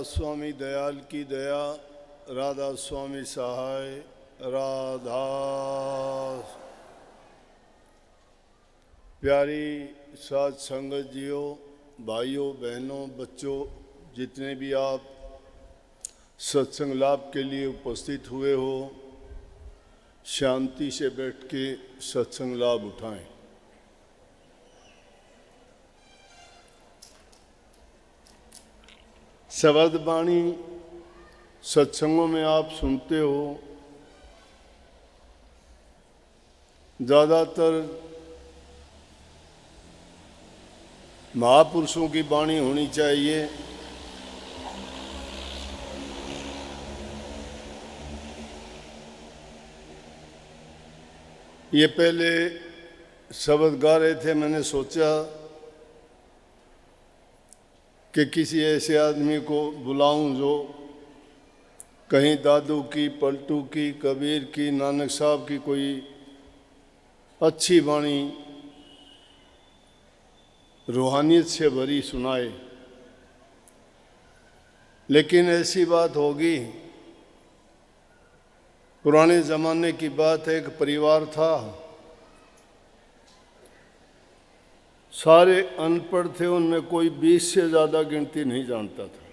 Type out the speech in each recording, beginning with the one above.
स्वामी दयाल की दया, राधा स्वामी सहाय, राधा। प्यारी साध संगत जियो, भाइयों बहनों बच्चों, जितने भी आप सत्संग लाभ के लिए उपस्थित हुए हो, शांति से बैठ के सत्संग लाभ उठाएं। शब्द वाणी सत्संगों में आप सुनते हो, ज़्यादातर महापुरुषों की वाणी होनी चाहिए। ये पहले शब्द गा रहे थे, मैंने सोचा कि किसी ऐसे आदमी को बुलाऊं जो कहीं दादू की, पलटू की, कबीर की, नानक साहब की कोई अच्छी वाणी रूहानियत से भरी सुनाए। लेकिन ऐसी बात होगी, पुराने ज़माने की बात है, एक परिवार था, सारे अनपढ़ थे, उनमें कोई 20 से ज़्यादा गिनती नहीं जानता था।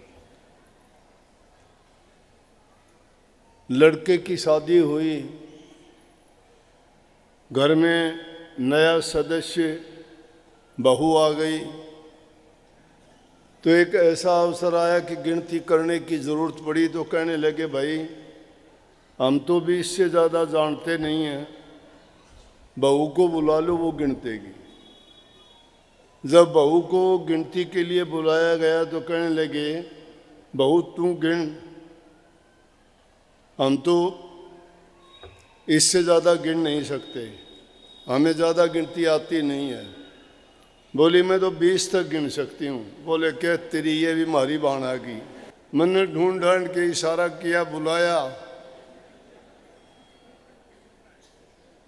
लड़के की शादी हुई, घर में नया सदस्य बहू आ गई, तो एक ऐसा अवसर आया कि गिनती करने की ज़रूरत पड़ी। तो कहने लगे, भाई हम तो 20 से ज़्यादा जानते नहीं हैं, बहू को बुला लो, वो गिनतेगी। जब बहू को गिनती के लिए बुलाया गया तो कहने लगे, बहू तू गिन, हम तो इससे ज़्यादा गिन नहीं सकते, हमें ज़्यादा गिनती आती नहीं है। बोली मैं तो 20 तक गिन सकती हूँ। बोले क्या तेरी ये भी मारी बाण आ गई। मैंने ढूंढ ढांड के इशारा किया, बुलाया,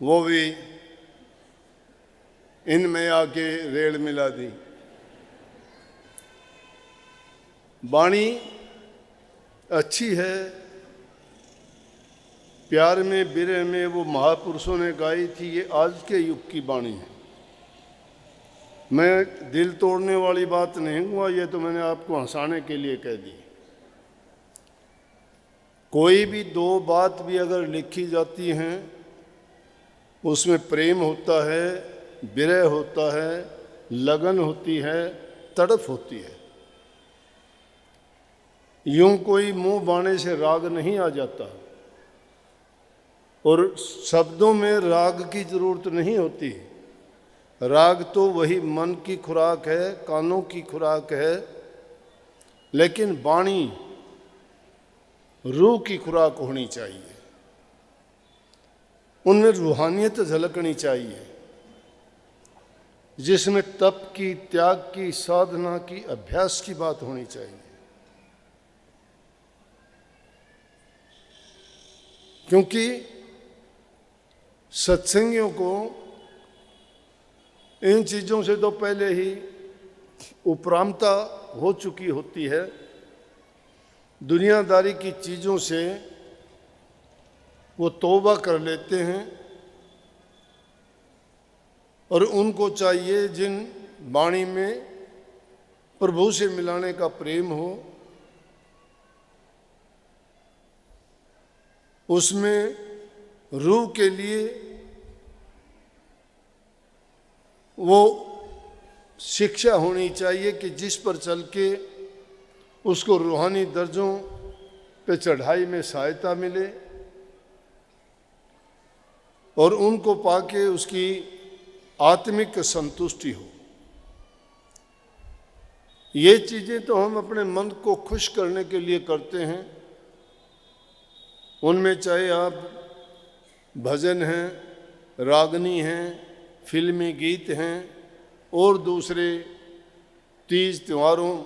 वो भी इनमें आके रेल मिला दी। वाणी अच्छी है, प्यार में विरह में वो महापुरुषों ने गाई थी, ये आज के युग की वाणी है। मैं दिल तोड़ने वाली बात नहीं हुआ, ये तो मैंने आपको हंसाने के लिए कह दी। कोई भी दो बात भी अगर लिखी जाती हैं, उसमें प्रेम होता है, विरह होता है, लगन होती है, तड़प होती है। यूं कोई मुंह बाणे से राग नहीं आ जाता, और शब्दों में राग की जरूरत नहीं होती। राग तो वही मन की खुराक है, कानों की खुराक है, लेकिन वाणी रूह की खुराक होनी चाहिए, उनमें रूहानियत झलकनी चाहिए, जिसमें तप की, त्याग की, साधना की, अभ्यास की बात होनी चाहिए। क्योंकि सत्संगियों को इन चीज़ों से तो पहले ही उपरामता हो चुकी होती है। दुनियादारी की चीज़ों से वो तौबा कर लेते हैं, और उनको चाहिए जिन वाणी में प्रभु से मिलाने का प्रेम हो, उसमें रूह के लिए वो शिक्षा होनी चाहिए कि जिस पर चल के उसको रूहानी दर्जों पे चढ़ाई में सहायता मिले, और उनको पाके उसकी आत्मिक संतुष्टि हो। ये चीज़ें तो हम अपने मन को खुश करने के लिए करते हैं। उनमें चाहे आप भजन हैं, रागनी हैं, फिल्मी गीत हैं, और दूसरे तीज त्योहारों,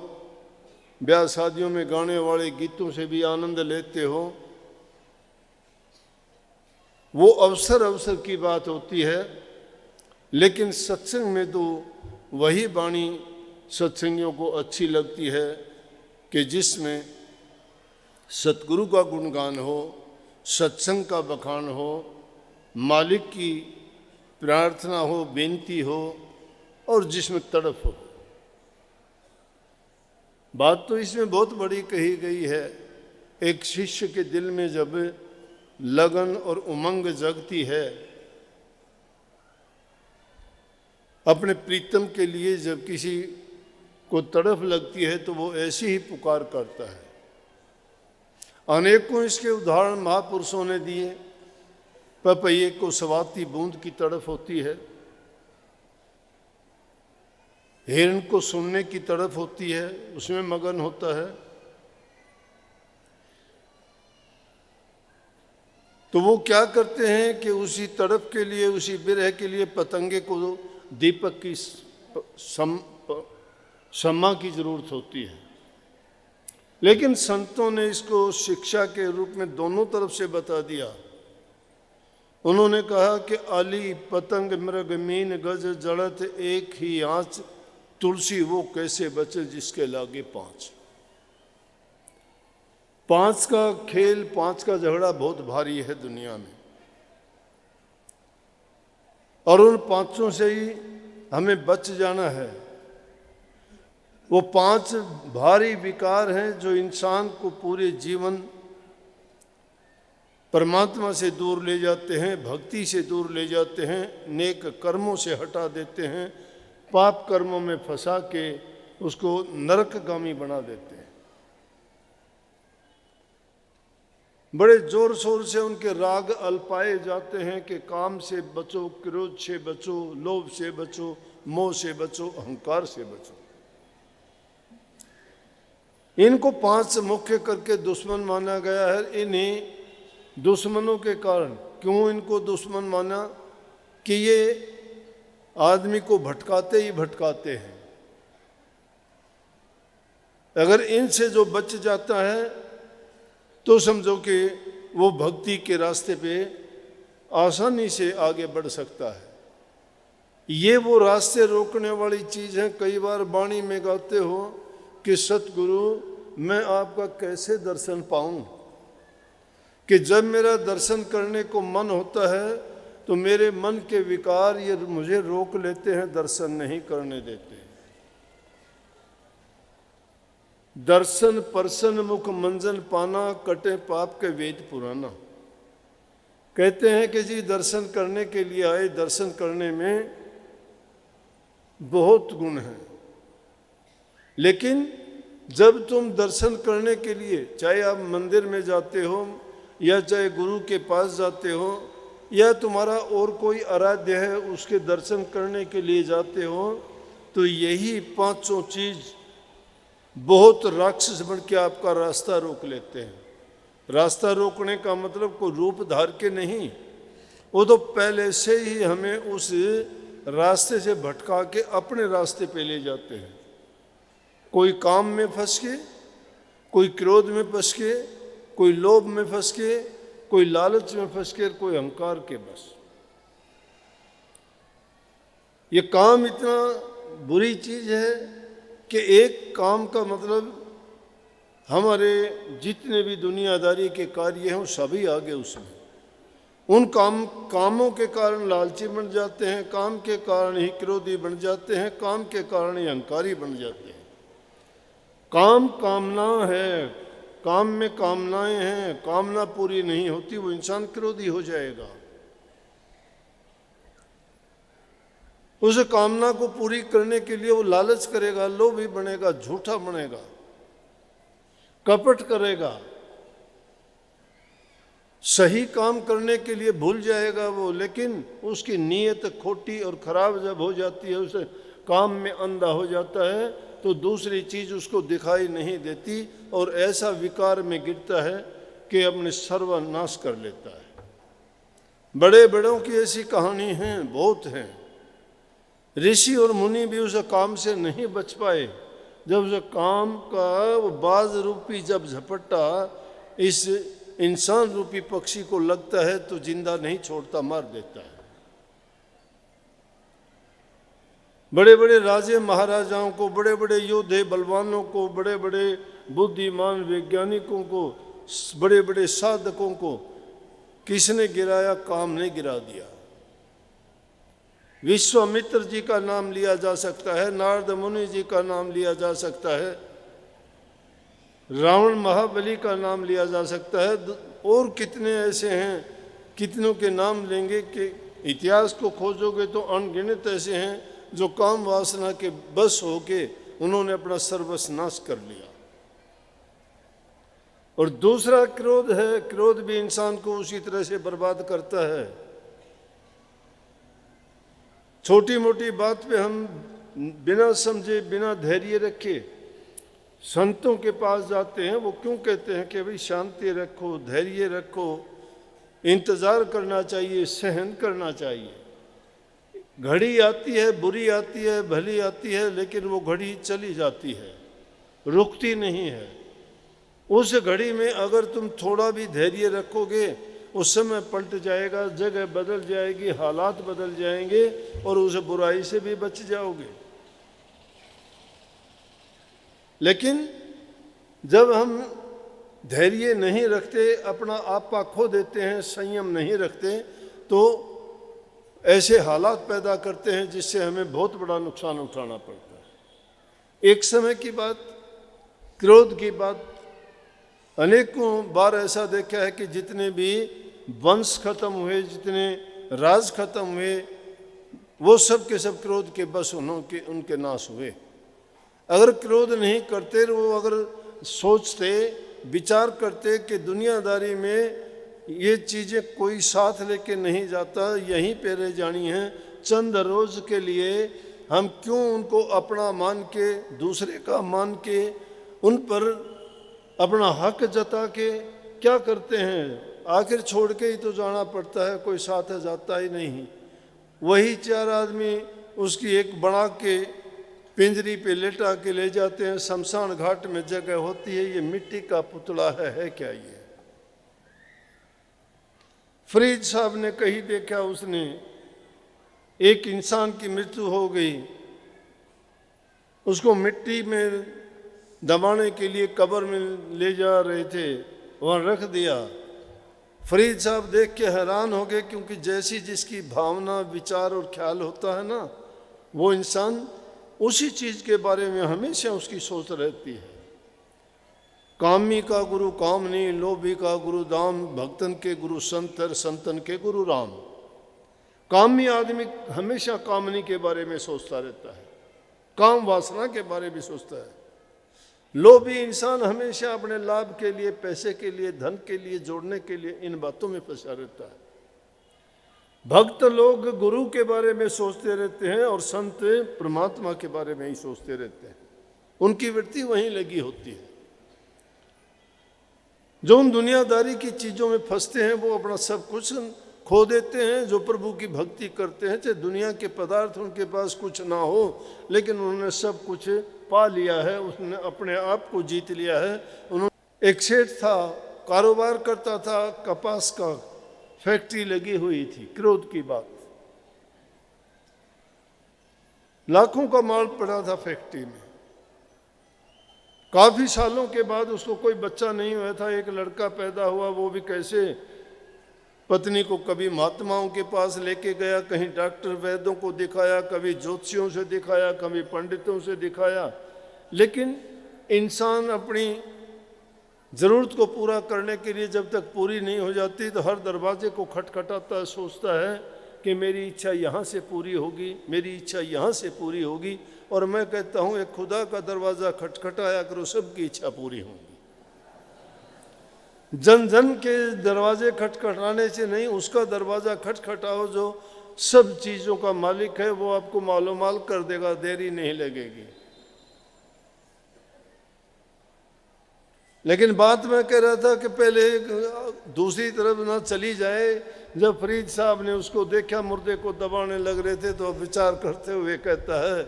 ब्याह शादियों में गाने वाले गीतों से भी आनंद लेते हो। वो अवसर अवसर की बात होती है, लेकिन सत्संग में तो वही वाणी सत्संगियों को अच्छी लगती है कि जिसमें सतगुरु का गुणगान हो, सत्संग का बखान हो, मालिक की प्रार्थना हो, बेनती हो और जिसमें तड़प हो। बात तो इसमें बहुत बड़ी कही गई है। एक शिष्य के दिल में जब लगन और उमंग जगती है, अपने प्रीतम के लिए जब किसी को तड़फ लगती है, तो वो ऐसी ही पुकार करता है। अनेकों इसके उदाहरण महापुरुषों ने दिए। पपैये को स्वाति बूंद की तड़फ होती है, हिरण को सुनने की तड़फ होती है, उसमें मगन होता है। तो वो क्या करते हैं कि उसी तड़फ के लिए, उसी विरह के लिए पतंगे को दीपक की सम्मा की जरूरत होती है। लेकिन संतों ने इसको शिक्षा के रूप में दोनों तरफ से बता दिया। उन्होंने कहा कि आली पतंग मृग मीन गज जड़त एक ही आंच, तुलसी वो कैसे बचे जिसके लागे पांच। पांच का खेल, पांच का झगड़ा बहुत भारी है दुनिया में, और उन पांचों से ही हमें बच जाना है। वो पांच भारी विकार हैं जो इंसान को पूरे जीवन परमात्मा से दूर ले जाते हैं, भक्ति से दूर ले जाते हैं, नेक कर्मों से हटा देते हैं, पाप कर्मों में फंसा के उसको नरकगामी बना देते हैं। बड़े जोर शोर से उनके राग अल्पाए जाते हैं कि काम से बचो, क्रोध से बचो, लोभ से बचो, मोह से बचो, अहंकार से बचो। इनको पांच मुख्य करके दुश्मन माना गया है। इन्हीं दुश्मनों के कारण, क्यों इनको दुश्मन माना? कि ये आदमी को भटकाते ही भटकाते हैं। अगर इनसे जो बच जाता है तो समझो कि वो भक्ति के रास्ते पे आसानी से आगे बढ़ सकता है। ये वो रास्ते रोकने वाली चीज़ है। कई बार वाणी में गाते हो कि सतगुरु मैं आपका कैसे दर्शन पाऊं, कि जब मेरा दर्शन करने को मन होता है तो मेरे मन के विकार ये मुझे रोक लेते हैं, दर्शन नहीं करने देते। दर्शन परसन मुख मंजन पाना, कटे पाप के वेद पुराना। कहते हैं कि जी दर्शन करने के लिए आए, दर्शन करने में बहुत गुण है, लेकिन जब तुम दर्शन करने के लिए, चाहे आप मंदिर में जाते हो या चाहे गुरु के पास जाते हो या तुम्हारा और कोई आराध्य है उसके दर्शन करने के लिए जाते हो, तो यही पांचों चीज बहुत राक्षस बन के आपका रास्ता रोक लेते हैं। रास्ता रोकने का मतलब कोई रूप धार के नहीं, वो तो पहले से ही हमें उस रास्ते से भटका के अपने रास्ते पे ले जाते हैं। कोई काम में फंस के, कोई क्रोध में फंस के, कोई लोभ में फंस के, कोई लालच में फंस के, कोई अहंकार के बस। ये काम इतना बुरी चीज है कि एक काम का मतलब हमारे जितने भी दुनियादारी के कार्य हैं वो सभी आगे उसमें। उन कामों के कारण लालची बन जाते हैं, काम के कारण ही क्रोधी बन जाते हैं, काम के कारण ही अहंकारी बन जाते हैं। काम कामना है, काम में कामनाएं हैं, कामना पूरी नहीं होती वो इंसान क्रोधी हो जाएगा। उस कामना को पूरी करने के लिए वो लालच करेगा, लोभी बनेगा, झूठा बनेगा, कपट करेगा, सही काम करने के लिए भूल जाएगा वो। लेकिन उसकी नीयत खोटी और खराब जब हो जाती है, उसे काम में अंधा हो जाता है, तो दूसरी चीज उसको दिखाई नहीं देती और ऐसा विकार में गिरता है कि अपने सर्वनाश कर लेता है। बड़े बड़ों की ऐसी कहानी हैं, बहुत हैं। ऋषि और मुनि भी उस काम से नहीं बच पाए। जब उस काम का वो बाज रूपी जब झपट्टा इस इंसान रूपी पक्षी को लगता है तो जिंदा नहीं छोड़ता, मार देता है। बड़े बड़े राजे महाराजाओं को, बड़े बड़े योद्धे बलवानों को, बड़े बड़े बुद्धिमान वैज्ञानिकों को बड़े बड़े साधकों को किसने गिराया? काम ने गिरा दिया। विश्वामित्र जी का नाम लिया जा सकता है, नारद मुनि जी का नाम लिया जा सकता है, रावण महाबली का नाम लिया जा सकता है, और कितने ऐसे हैं, कितनों के नाम लेंगे कि इतिहास को खोजोगे तो अनगिनत ऐसे हैं जो काम वासना के बस होके उन्होंने अपना सर्वस्व कर लिया। और दूसरा क्रोध है, क्रोध भी इंसान को उसी तरह से बर्बाद करता है। छोटी मोटी बात पे हम बिना समझे, बिना धैर्य रखे संतों के पास जाते हैं। वो क्यों कहते हैं कि भाई शांति रखो, धैर्य रखो, इंतज़ार करना चाहिए, सहन करना चाहिए। घड़ी आती है, बुरी आती है, भली आती है, लेकिन वो घड़ी चली जाती है, रुकती नहीं है। उस घड़ी में अगर तुम थोड़ा भी धैर्य रखोगे, उस समय पलट जाएगा, जगह बदल जाएगी, हालात बदल जाएंगे और उस बुराई से भी बच जाओगे। लेकिन जब हम धैर्य नहीं रखते, अपना आपा खो देते हैं, संयम नहीं रखते, तो ऐसे हालात पैदा करते हैं जिससे हमें बहुत बड़ा नुकसान उठाना पड़ता है। एक समय की बात, क्रोध की बात, अनेकों बार ऐसा देखा है कि जितने भी वंश खत्म हुए, जितने राज खत्म हुए, वो सब के सब क्रोध के बस उनके नाश हुए। अगर क्रोध नहीं करते, वो अगर सोचते, विचार करते कि दुनियादारी में ये चीज़ें कोई साथ लेके नहीं जाता, यहीं पे रह जानी है, चंद रोज के लिए हम क्यों उनको अपना मान के, दूसरे का मान के, उन पर अपना हक जता के क्या करते हैं? आखिर छोड़ के ही तो जाना पड़ता है, कोई साथ जाता ही नहीं। वही चार आदमी उसकी एक बना के पिंजरी पे लेटा के ले जाते हैं, शमशान घाट में जगह होती है, ये मिट्टी का पुतला है क्या ये? फरीद साहब ने कहीं देखा, उसने एक इंसान की मृत्यु हो गई, उसको मिट्टी में दबाने के लिए कब्र में ले जा रहे थे, वहाँ रख दिया। फरीद साहब देख के हैरान हो गए, क्योंकि जैसी जिसकी भावना, विचार और ख्याल होता है ना, वो इंसान उसी चीज़ के बारे में हमेशा उसकी सोच रहती है। कामी का गुरु कामनी, लोभी का गुरु दाम, भक्तन के गुरु संत, संतन के गुरु राम। कामी आदमी हमेशा कामनी के बारे में सोचता रहता है, काम वासना के बारे में सोचता है। लोभी इंसान हमेशा अपने लाभ के लिए, पैसे के लिए, धन के लिए, जोड़ने के लिए इन बातों में फंसा रहता है। भक्त लोग गुरु के बारे में सोचते रहते हैं और संत परमात्मा के बारे में ही सोचते रहते हैं, उनकी वृत्ति वहीं लगी होती है। जो उन दुनियादारी की चीज़ों में फंसते हैं वो अपना सब कुछ खो देते हैं। जो प्रभु की भक्ति करते हैं, चाहे दुनिया के पदार्थ उनके पास कुछ ना हो, लेकिन उन्होंने सब कुछ पा लिया है, उसने अपने आप को जीत लिया है। उन्होंने एक सेठ था, कारोबार करता था, कपास का फैक्ट्री लगी हुई थी। क्रोध की बात, लाखों का माल पड़ा था फैक्ट्री में। काफी सालों के बाद उसको कोई बच्चा नहीं हुआ था, एक लड़का पैदा हुआ, वो भी कैसे? पत्नी को कभी महात्माओं के पास लेके गया, कहीं डॉक्टर वैद्यों को दिखाया, कभी ज्योतिषियों से दिखाया, कभी पंडितों से दिखाया, लेकिन इंसान अपनी ज़रूरत को पूरा करने के लिए जब तक पूरी नहीं हो जाती तो हर दरवाजे को खटखटाता है, सोचता है कि मेरी इच्छा यहाँ से पूरी होगी, मेरी इच्छा यहाँ से पूरी होगी। और मैं कहता हूँ, एक खुदा का दरवाज़ा खटखटाया करो, सबकी इच्छा पूरी होगी। जन जन के दरवाजे खटखटाने से नहीं, उसका दरवाज़ा खटखटाओ जो सब चीज़ों का मालिक है, वो आपको मालोमाल कर देगा, देरी नहीं लगेगी। लेकिन बात मैं कह रहा था कि पहले दूसरी तरफ ना चली जाए। जब फरीद साहब ने उसको देखा, मुर्दे को दबाने लग रहे थे, तो विचार करते हुए कहता है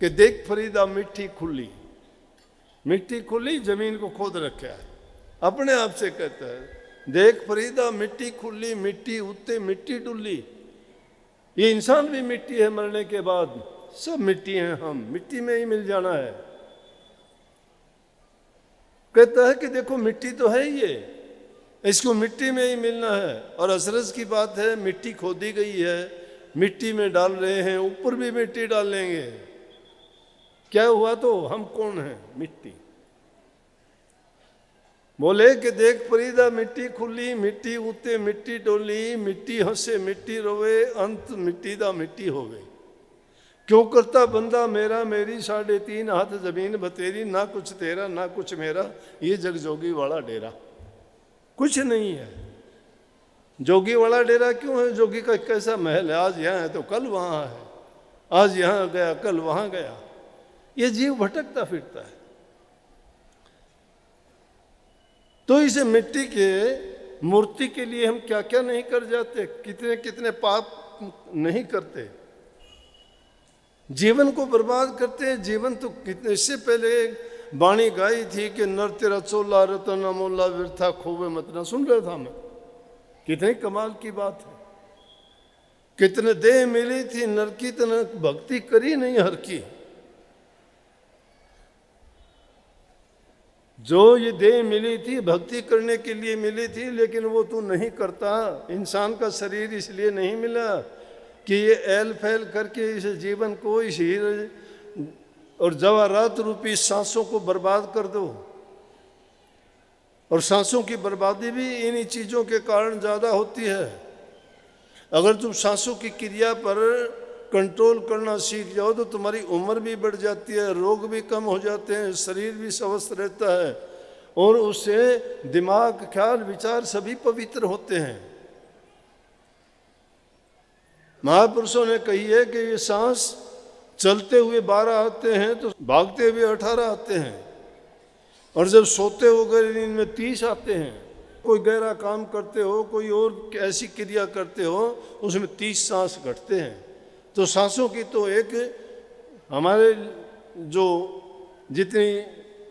कि देख फरीदा, मिट्टी खुली, मिट्टी खुली, जमीन को खोद रखा है। अपने आप से कहता है, देख फरीदा, मिट्टी खुली, मिट्टी उत्ते, मिट्टी डुल्ली। ये इंसान भी मिट्टी है, मरने के बाद सब मिट्टी हैं, हम मिट्टी में ही मिल जाना है। कहता है कि देखो मिट्टी तो है ये, इसको मिट्टी में ही मिलना है। और अचरज की बात है, मिट्टी खोदी गई है, मिट्टी में डाल रहे हैं, ऊपर भी मिट्टी डालेंगे। क्या हुआ तो हम कौन हैं? मिट्टी। बोले कि देख फरीदा मिट्टी खुली, मिट्टी उते मिट्टी डोली, मिट्टी हंसे मिट्टी रोवे, अंत मिट्टी दा मिट्टी होवे। क्यों करता बंदा मेरा मेरी, 3.5 हाथ जमीन बतेरी, ना कुछ तेरा ना कुछ मेरा, ये जगजोगी वाला डेरा। कुछ नहीं है। जोगी वाला डेरा क्यों है? जोगी का कैसा महल है, आज यहाँ है तो कल वहाँ है, आज यहाँ गया कल वहाँ गया। ये जीव भटकता फिरता है। तो इसे मिट्टी के मूर्ति के लिए हम क्या क्या नहीं कर जाते, कितने कितने पाप नहीं करते, जीवन को बर्बाद करते हैं। जीवन तो कितने, इससे पहले वाणी गाई थी कि नर तेरा चोला रतन अमोला व्यर्था खोवे मत ना, सुन रहा था मैं। कितनी कमाल की बात है। कितने देह मिली थी नर की, तना भक्ति करी नहीं हर की। जो ये देह मिली थी भक्ति करने के लिए मिली थी, लेकिन वो तू नहीं करता। इंसान का शरीर इसलिए नहीं मिला कि ये एल फैल करके इस जीवन को, इस हीरे और जवाहरात रूपी सांसों को बर्बाद कर दो। और सांसों की बर्बादी भी इन्हीं चीज़ों के कारण ज़्यादा होती है। अगर तुम सांसों की क्रिया पर कंट्रोल करना सीख जाओ तो तुम्हारी उम्र भी बढ़ जाती है, रोग भी कम हो जाते हैं, शरीर भी स्वस्थ रहता है, और उससे दिमाग, ख्याल, विचार सभी पवित्र होते हैं। महापुरुषों ने कही है कि ये सांस चलते हुए 12 आते हैं तो भागते हुए 18 आते हैं, और जब सोते हो गए इनमें 30 आते हैं। कोई गहरा काम करते हो, कोई और ऐसी क्रिया करते हो, उसमें 30 सांस घटते हैं। तो सांसों की तो एक हमारे जो जितनी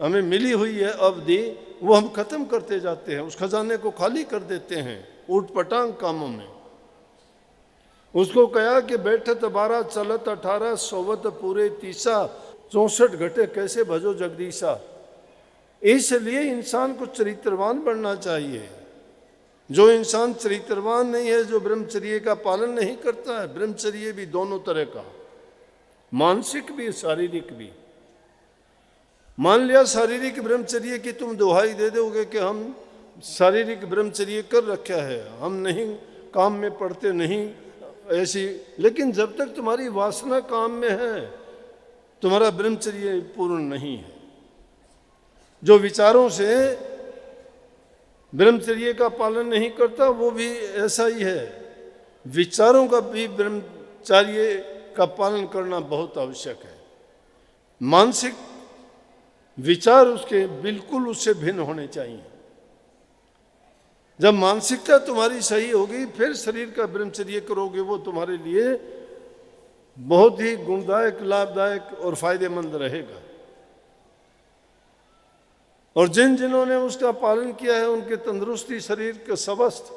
हमें मिली हुई है अवधि, वो हम खत्म करते जाते हैं, उस खजाने को खाली कर देते हैं ऊट पटांग कामों में। उसको कहा कि बैठत 12 चलत 18 सोवत पूरे 30, 64 घटे कैसे भजो जगदीशा। इसलिए इंसान को चरित्रवान बनना चाहिए। जो इंसान चरित्रवान नहीं है, जो ब्रह्मचर्य का पालन नहीं करता है, ब्रह्मचर्य भी दोनों तरह का, मानसिक भी शारीरिक भी। मान लिया शारीरिक ब्रह्मचर्य की तुम दुहाई दे दोगे कि हम शारीरिक ब्रह्मचर्य कर रखा है, हम नहीं काम में पड़ते नहीं ऐसी, लेकिन जब तक तुम्हारी वासना काम में है तुम्हारा ब्रह्मचर्य पूर्ण नहीं है। जो विचारों से ब्रह्मचर्य का पालन नहीं करता वो भी ऐसा ही है। विचारों का भी ब्रह्मचर्य का पालन करना बहुत आवश्यक है। मानसिक विचार उसके बिल्कुल उससे भिन्न होने चाहिए। जब मानसिकता तुम्हारी सही होगी फिर शरीर का ब्रह्मचर्य करोगे, वो तुम्हारे लिए बहुत ही गुणदायक, लाभदायक और फायदेमंद रहेगा। और जिन्होंने उसका पालन किया है उनके तंदुरुस्ती, शरीर के स्वस्थ,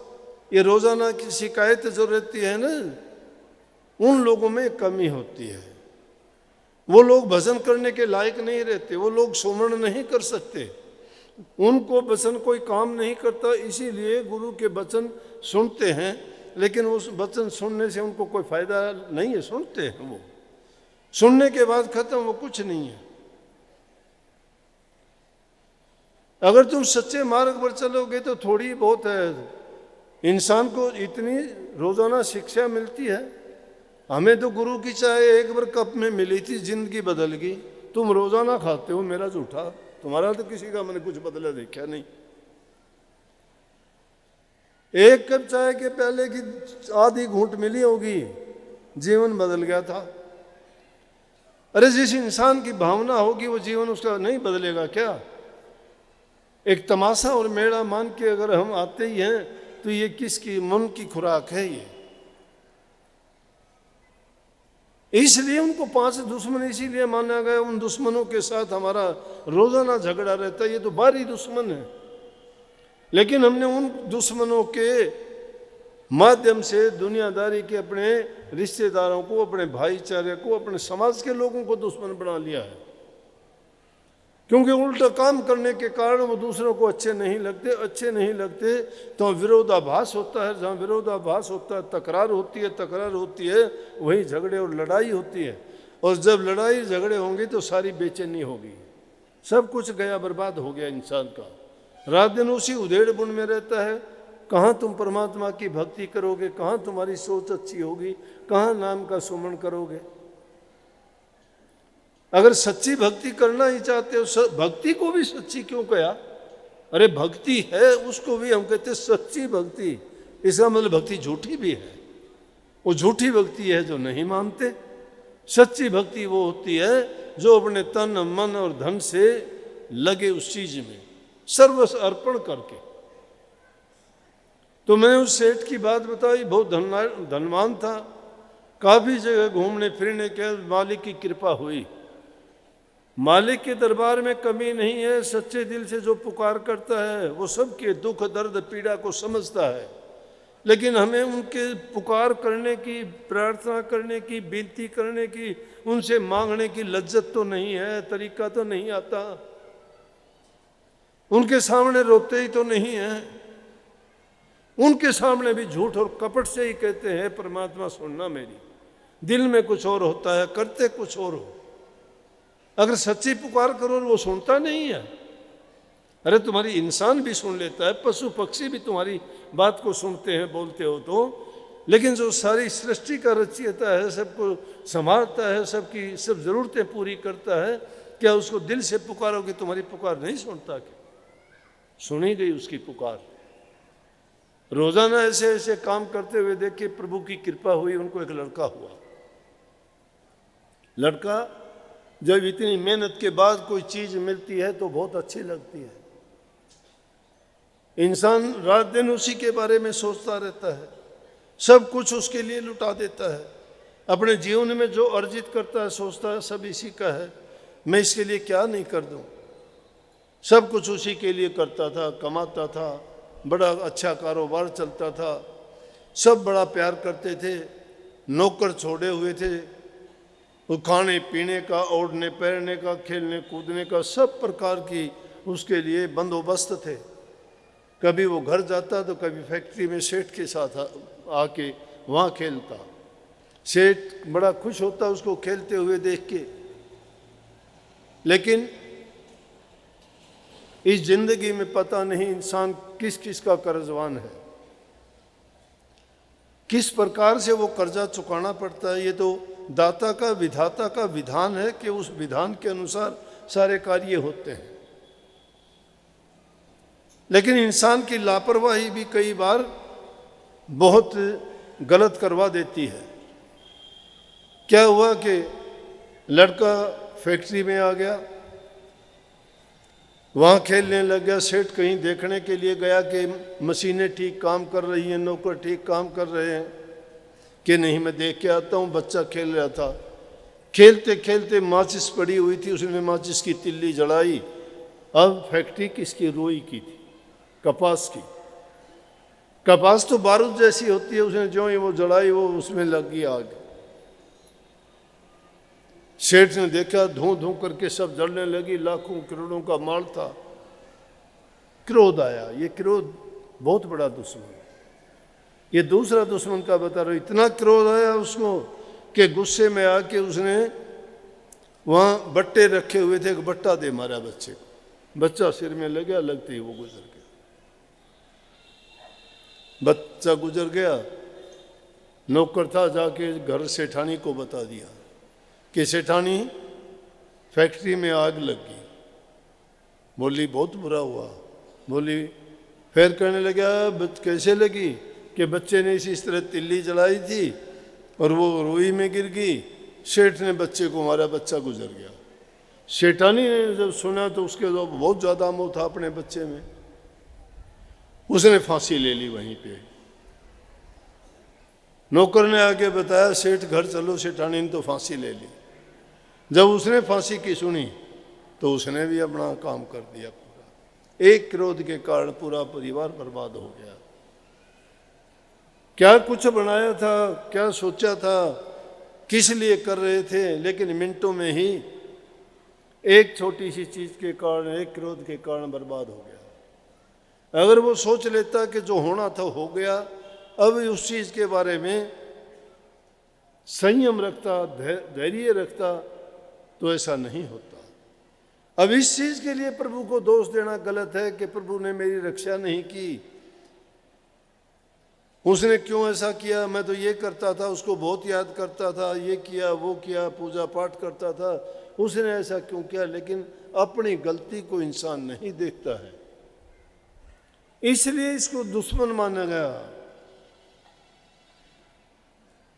ये रोजाना की शिकायत जो रहती है ना, उन लोगों में कमी होती है। वो लोग भजन करने के लायक नहीं रहते, वो लोग सुमरण नहीं कर सकते, उनको वचन कोई काम नहीं करता, इसीलिए गुरु के वचन सुनते हैं, लेकिन उस वचन सुनने से उनको कोई फायदा नहीं है। सुनते हैं, वो सुनने के बाद खत्म, वो कुछ नहीं है। अगर तुम सच्चे मार्ग पर चलोगे तो थोड़ी बहुत है, इंसान को इतनी रोजाना शिक्षा मिलती है। हमें तो गुरु की चाय एक बार कप में मिली थी, जिंदगी बदल गई। तुम रोजाना खाते हो, मेरा झूठा, तुम्हारा तो किसी का मैंने कुछ बदला देखा नहीं। एक कप चाय के पहले की आधी घूंट मिली होगी, जीवन बदल गया था। अरे जिस इंसान की भावना होगी वो जीवन उसका नहीं बदलेगा क्या? एक तमाशा और मेला मान के अगर हम आते ही हैं तो ये किसकी मन की खुराक है ये? इसलिए उनको 5 दुश्मन इसीलिए माना गया। उन दुश्मनों के साथ हमारा रोजाना झगड़ा रहता है, ये तो बाहरी दुश्मन है। लेकिन हमने उन दुश्मनों के माध्यम से दुनियादारी के अपने रिश्तेदारों को, अपने भाईचारे को, अपने समाज के लोगों को दुश्मन बना लिया है। क्योंकि उल्टा काम करने के कारण वो दूसरों को अच्छे नहीं लगते तो विरोधाभास होता है। जहाँ विरोधाभास होता है, तकरार होती है, वहीं झगड़े और लड़ाई होती है। और जब लड़ाई झगड़े होंगे तो सारी बेचैनी होगी, सब कुछ गया, बर्बाद हो गया इंसान का। रात दिन उसी उधेड़ बुन में रहता है। कहाँ तुम परमात्मा की भक्ति करोगे, कहाँ तुम्हारी सोच अच्छी होगी, कहाँ नाम का सुमन करोगे। अगर सच्ची भक्ति करना ही चाहते हो, भक्ति को भी सच्ची क्यों कहा? अरे भक्ति है, उसको भी हम कहते सच्ची भक्ति। इसका मतलब भक्ति झूठी भी है। वो झूठी भक्ति है जो नहीं मानते। सच्ची भक्ति वो होती है जो अपने तन मन और धन से लगे उस चीज में, सर्वस्व अर्पण करके। तो मैंने उस सेठ की बात बताई, बहुत धनवान था, काफी जगह घूमने फिरने के मालिक की कृपा हुई। मालिक के दरबार में कमी नहीं है। सच्चे दिल से जो पुकार करता है वो सबके दुख दर्द पीड़ा को समझता है। लेकिन हमें उनके पुकार करने की, प्रार्थना करने की, विनती करने की, उनसे मांगने की लज्जत तो नहीं है, तरीका तो नहीं आता। उनके सामने रोते ही तो नहीं है। उनके सामने भी झूठ और कपट से ही कहते हैं परमात्मा सुनना मेरी। दिल में कुछ और होता है, करते कुछ और हो। अगर सच्ची पुकार करो वो सुनता नहीं है। अरे तुम्हारी इंसान भी सुन लेता है, पशु पक्षी भी तुम्हारी बात को सुनते हैं, बोलते हो तो। लेकिन जो सारी सृष्टि का रचयिता है, सबको संभालता है, सबकी सब जरूरतें पूरी करता है, क्या उसको दिल से पुकारोगे तुम्हारी पुकार नहीं सुनता? क्या सुनी गई उसकी पुकार? रोजाना ऐसे ऐसे काम करते हुए देख के प्रभु की कृपा हुई, उनको एक लड़का हुआ। लड़का जब इतनी मेहनत के बाद कोई चीज मिलती है तो बहुत अच्छी लगती है। इंसान रात दिन उसी के बारे में सोचता रहता है, सब कुछ उसके लिए लुटा देता है। अपने जीवन में जो अर्जित करता है सोचता है सब इसी का है, मैं इसके लिए क्या नहीं कर दूं। सब कुछ उसी के लिए करता था, कमाता था, बड़ा अच्छा कारोबार चलता था, सब बड़ा प्यार करते थे, नौकर छोड़े हुए थे, वो खाने पीने का, ओढ़ने पहनने का, खेलने कूदने का, सब प्रकार की उसके लिए बंदोबस्त थे। कभी वो घर जाता तो कभी फैक्ट्री में सेठ के साथ आके वहाँ खेलता। सेठ बड़ा खुश होता उसको खेलते हुए देख के। लेकिन इस जिंदगी में पता नहीं इंसान किस किस का कर्जवान है, किस प्रकार से वो कर्जा चुकाना पड़ता है। ये तो दाता का, विधाता का विधान है कि उस विधान के अनुसार सारे कार्य होते हैं। लेकिन इंसान की लापरवाही भी कई बार बहुत गलत करवा देती है। क्या हुआ कि लड़का फैक्ट्री में आ गया, वहाँ खेलने लग गया। सेठ कहीं देखने के लिए गया कि मशीनें ठीक काम कर रही हैं, नौकर ठीक काम कर रहे हैं कि नहीं, मैं देख के आता हूँ। बच्चा खेल रहा था, खेलते खेलते माचिस पड़ी हुई थी, उसने माचिस की तिल्ली जलाई। अब फैक्ट्री किसकी? रुई की थी, कपास की। कपास तो बारूद जैसी होती है, उसने जो ही वो जलाई वो उसमें लग गई आग। सेठ ने देखा, धूं धूं करके सब जलने लगी, लाखों करोड़ों का माल था। क्रोध आया। ये क्रोध बहुत बड़ा दुश्मन, ये दूसरा दुश्मन का बता रहा हूं। इतना क्रोध आया उसको कि गुस्से में आके उसने वहाँ बट्टे रखे हुए थे, एक बट्टा दे मारा बच्चे को। बच्चा सिर में लग गया, लगते ही वो गुजर गया। बच्चा गुजर गया। नौकर था, जाके घर सेठानी को बता दिया कि सेठानी फैक्ट्री में आग लग गई। बोली बहुत बुरा हुआ। बोली फिर कहने लगा कैसे लगी? कि बच्चे ने इसी तरह तिल्ली जलाई थी और वो रुई में गिर गई। सेठ ने बच्चे को मारा, बच्चा गुजर गया। सेठानी ने जब सुना तो उसके तो बहुत ज़्यादा मोह था अपने बच्चे में, उसने फांसी ले ली वहीं पे। नौकर ने आके बताया सेठ घर चलो, सेठानी ने तो फांसी ले ली। जब उसने फांसी की सुनी तो उसने भी अपना काम कर दिया पूरा। एक क्रोध के कारण पूरा परिवार बर्बाद हो गया। क्या कुछ बनाया था, क्या सोचा था, किस लिए कर रहे थे, लेकिन मिनटों में ही एक छोटी सी चीज के कारण, एक क्रोध के कारण बर्बाद हो गया। अगर वो सोच लेता कि जो होना था हो गया, अब उस चीज के बारे में संयम रखता, धैर्य रखता, तो ऐसा नहीं होता। अब इस चीज के लिए प्रभु को दोष देना गलत है कि प्रभु ने मेरी रक्षा नहीं की, उसने क्यों ऐसा किया, मैं तो ये करता था, उसको बहुत याद करता था, ये किया वो किया, पूजा पाठ करता था, उसने ऐसा क्यों किया। लेकिन अपनी गलती को इंसान नहीं देखता है, इसलिए इसको दुश्मन माना गया।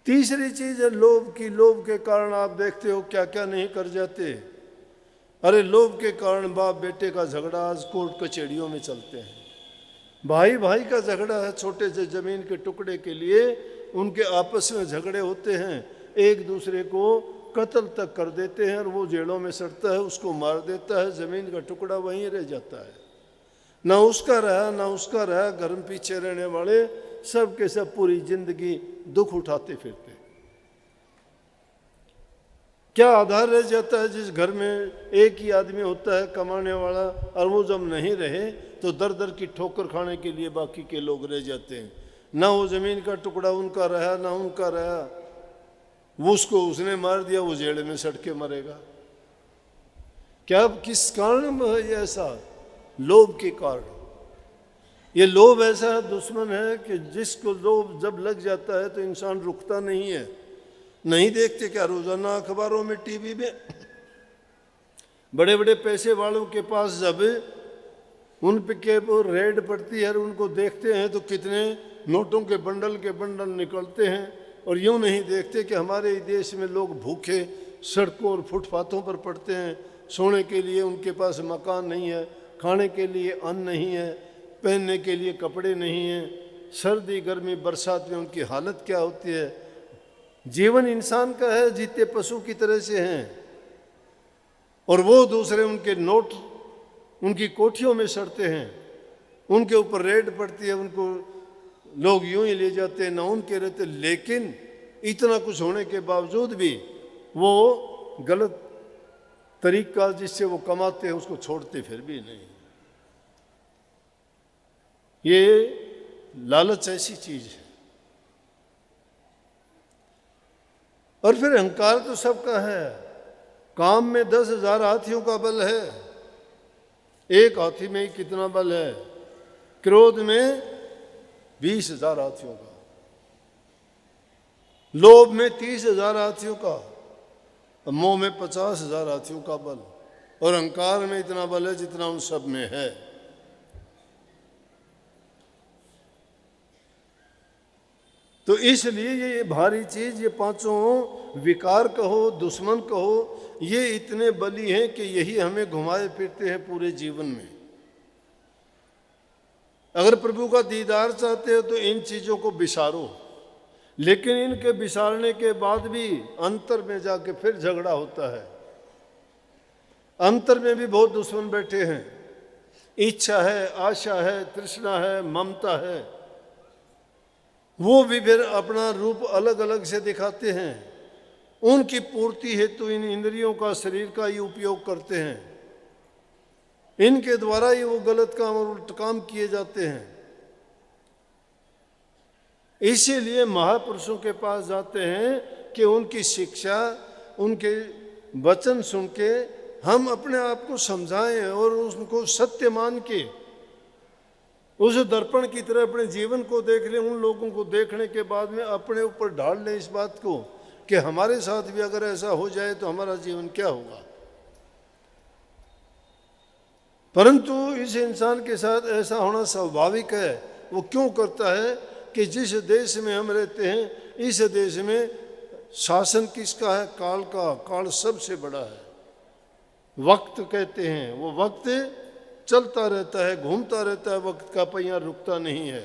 तीसरी चीज है लोभ की। लोभ के कारण आप देखते हो क्या क्या नहीं कर जाते। अरे लोभ के कारण बाप बेटे का झगड़ा आज कोर्ट कचहरियों में चलते हैं। भाई भाई का झगड़ा है, छोटे से जमीन के टुकड़े के लिए उनके आपस में झगड़े होते हैं, एक दूसरे को कत्ल तक कर देते हैं और वो जेलों में सड़ता है, उसको मार देता है, जमीन का टुकड़ा वहीं रह जाता है। ना उसका रहा ना उसका रहा, घर में पीछे रहने वाले सब के सब पूरी जिंदगी दुख उठाते फिरते। क्या आधार रह जाता है जिस घर में एक ही आदमी होता है कमाने वाला, और वो जब नहीं रहे तो दर दर की ठोकर खाने के लिए बाकी के लोग रह जाते हैं। ना वो जमीन का टुकड़ा उनका रहा ना उनका रहा, वो उसको उसने मार दिया, वो जेल में सड़ के मरेगा। क्या किस कारण है ये ऐसा? लोभ के कारण। ये लोभ ऐसा दुश्मन है कि जिसको लोभ जब लग जाता है तो इंसान रुकता नहीं है। नहीं देखते क्या रोजाना अखबारों में, टीवी में बड़े बड़े पैसे वालों के पास जब उन पे के रेड पड़ती है, उनको देखते हैं तो कितने नोटों के बंडल निकलते हैं, और यूं नहीं देखते कि हमारे देश में लोग भूखे सड़कों और फुटपाथों पर पड़ते हैं। सोने के लिए उनके पास मकान नहीं है, खाने के लिए अन्न नहीं है, पहनने के लिए कपड़े नहीं हैं, सर्दी गर्मी बरसात में उनकी हालत क्या होती है। जीवन इंसान का है, जीते पशु की तरह से हैं, और वो दूसरे उनके नोट उनकी कोठियों में सड़ते हैं, उनके ऊपर रेड पड़ती है, उनको लोग यूं ही ले जाते हैं, ना उनके रहते। लेकिन इतना कुछ होने के बावजूद भी वो गलत तरीका जिससे वो कमाते हैं उसको छोड़ते फिर भी नहीं। ये लालच ऐसी चीज है। और फिर अहंकार तो सबका है। काम में 10,000 हाथियों का बल है, एक हाथी में ही कितना बल है। क्रोध में 20,000 हाथियों का, लोभ में 30,000 हाथियों का, मोह में 50,000 हाथियों का बल, और अहंकार में इतना बल है जितना उन सब में है। तो इसलिए ये भारी चीज, ये पांचों विकार कहो, दुश्मन कहो, ये इतने बली हैं कि यही हमें घुमाए फिरते हैं पूरे जीवन में। अगर प्रभु का दीदार चाहते हो तो इन चीजों को बिसारो, लेकिन इनके बिसारने के बाद भी अंतर में जाके फिर झगड़ा होता है। अंतर में भी बहुत दुश्मन बैठे हैं। इच्छा है, आशा है, तृष्णा है, ममता है, वो भी फिर अपना रूप अलग अलग से दिखाते हैं। उनकी पूर्ति हेतु इन इंद्रियों का, शरीर का ही उपयोग करते हैं। इनके द्वारा ही वो गलत काम और उल्ट काम किए जाते हैं। इसीलिए महापुरुषों के पास जाते हैं कि उनकी शिक्षा, उनके वचन सुन के हम अपने आप को समझाएं और उनको सत्य मान के उस दर्पण की तरह अपने जीवन को देख लें। उन लोगों को देखने के बाद में अपने ऊपर ढाल लें इस बात को कि हमारे साथ भी अगर ऐसा हो जाए तो हमारा जीवन क्या होगा। परंतु इस इंसान के साथ ऐसा होना स्वाभाविक है। वो क्यों करता है कि जिस देश में हम रहते हैं, इस देश में शासन किसका है? काल का। काल सबसे बड़ा है। वक्त कहते हैं, वो वक्त चलता रहता है, घूमता रहता है, वक्त का पहिया रुकता नहीं है।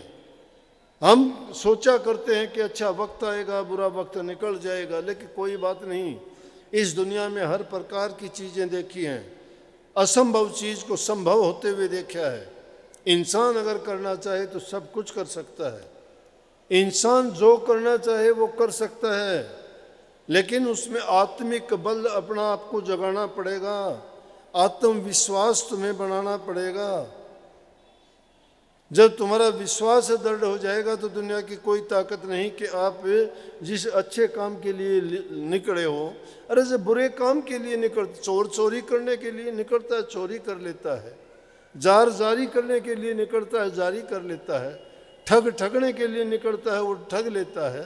हम सोचा करते हैं कि अच्छा वक्त आएगा, बुरा वक्त निकल जाएगा, लेकिन कोई बात नहीं। इस दुनिया में हर प्रकार की चीज़ें देखी हैं, असंभव चीज़ को संभव होते हुए देखा है। इंसान अगर करना चाहे तो सब कुछ कर सकता है। इंसान जो करना चाहे वो कर सकता है, लेकिन उसमें आत्मिक बल अपना आप को जगाना पड़ेगा। आत्मविश्वास तुम्हें बनाना पड़ेगा। जब तुम्हारा विश्वास दृढ़ हो जाएगा तो दुनिया की कोई ताकत नहीं कि आप जिस अच्छे काम के लिए निकले हो, अरे जब बुरे काम के लिए निकलते, चोर चोरी करने के लिए निकलता है चोरी कर लेता है, जार जारी करने के लिए निकलता है जारी कर लेता है, ठग ठगने के लिए निकलता है वो ठग लेता है,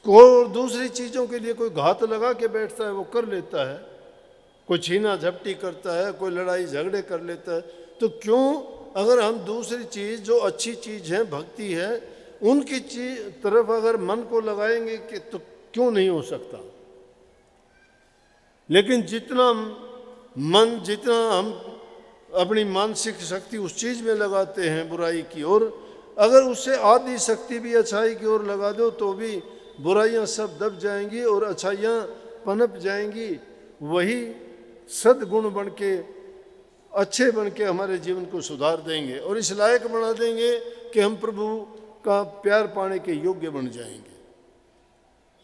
कोई दूसरी चीज़ों के लिए कोई घात लगा के बैठता है वो कर लेता है, कोई छीना झपटी करता है, कोई लड़ाई झगड़े कर लेता है। तो क्यों अगर हम दूसरी चीज़ जो अच्छी चीज़ है भक्ति है उनकी चीज तरफ अगर मन को लगाएंगे कि तो क्यों नहीं हो सकता। लेकिन जितना हम अपनी मानसिक शक्ति उस चीज़ में लगाते हैं बुराई की ओर, अगर उससे आधी शक्ति भी अच्छाई की ओर लगा दो तो भी बुराइयां सब दब जाएंगी और अच्छाइयां पनप जाएंगी। वही सद्गुण बन के अच्छे बन के हमारे जीवन को सुधार देंगे और इस लायक बना देंगे कि हम प्रभु का प्यार पाने के योग्य बन जाएंगे।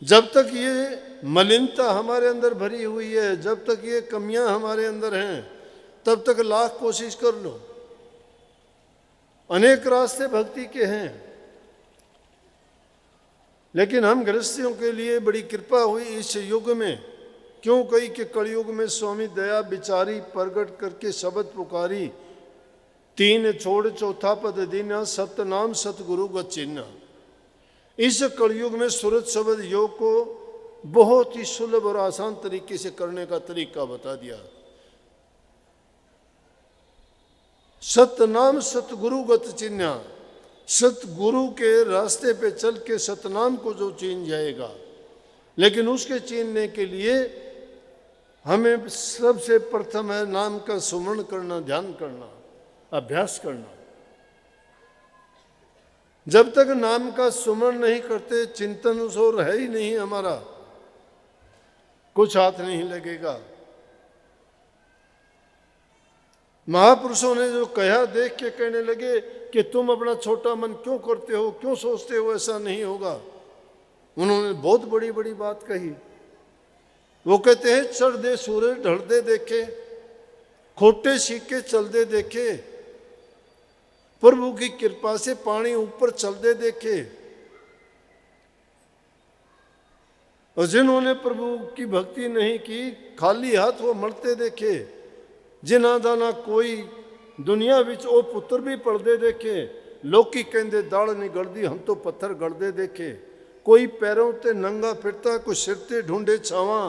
जब तक ये मलिनता हमारे अंदर भरी हुई है, जब तक ये कमियां हमारे अंदर हैं, तब तक लाख कोशिश कर लो। अनेक रास्ते भक्ति के हैं, लेकिन हम गृहस्थियों के लिए बड़ी कृपा हुई इस युग में। क्यों कही कि कलयुग में स्वामी दया बिचारी प्रगट करके शब्द पुकारी, तीन छोड़ चौथा पद दीना सतनाम सतगुरु ग चिन्ह। इस कलयुग में सूरत शब्द योग को बहुत ही सुलभ और आसान तरीके से करने का तरीका बता दिया। सतनाम सतगुरु गत चिन्ह, सतगुरु के रास्ते पे चल के सतनाम को जो चीन जाएगा, लेकिन उसके चीनने के लिए हमें सबसे प्रथम है नाम का सुमरण करना, ध्यान करना, अभ्यास करना। जब तक नाम का सुमरण नहीं करते, चिंतन उस ओर है ही नहीं हमारा, कुछ हाथ नहीं लगेगा। महापुरुषों ने जो कहा देख के कहने लगे कि तुम अपना छोटा मन क्यों करते हो, क्यों सोचते हो ऐसा नहीं होगा। उन्होंने बहुत बड़ी बड़ी बात कही। वो कहते हैं चढ़ दे सूरज ढलते देखे, खोटे सिक्के चलते देखे, प्रभु की कृपा से पानी ऊपर चलते देखे। और जिन्होंने प्रभु की भक्ति नहीं की खाली हाथ वो मरते देखे। जिन्हां दा ना कोई दुनिया विच ओ पुत्र भी पलदे देखे। लोकी कहंदे दाल नहीं गलदी, हम तो पत्थर गलदे देखे। कोई पैरों ते नंगा फिरता, कोई सिर ते ढूंढे छावा,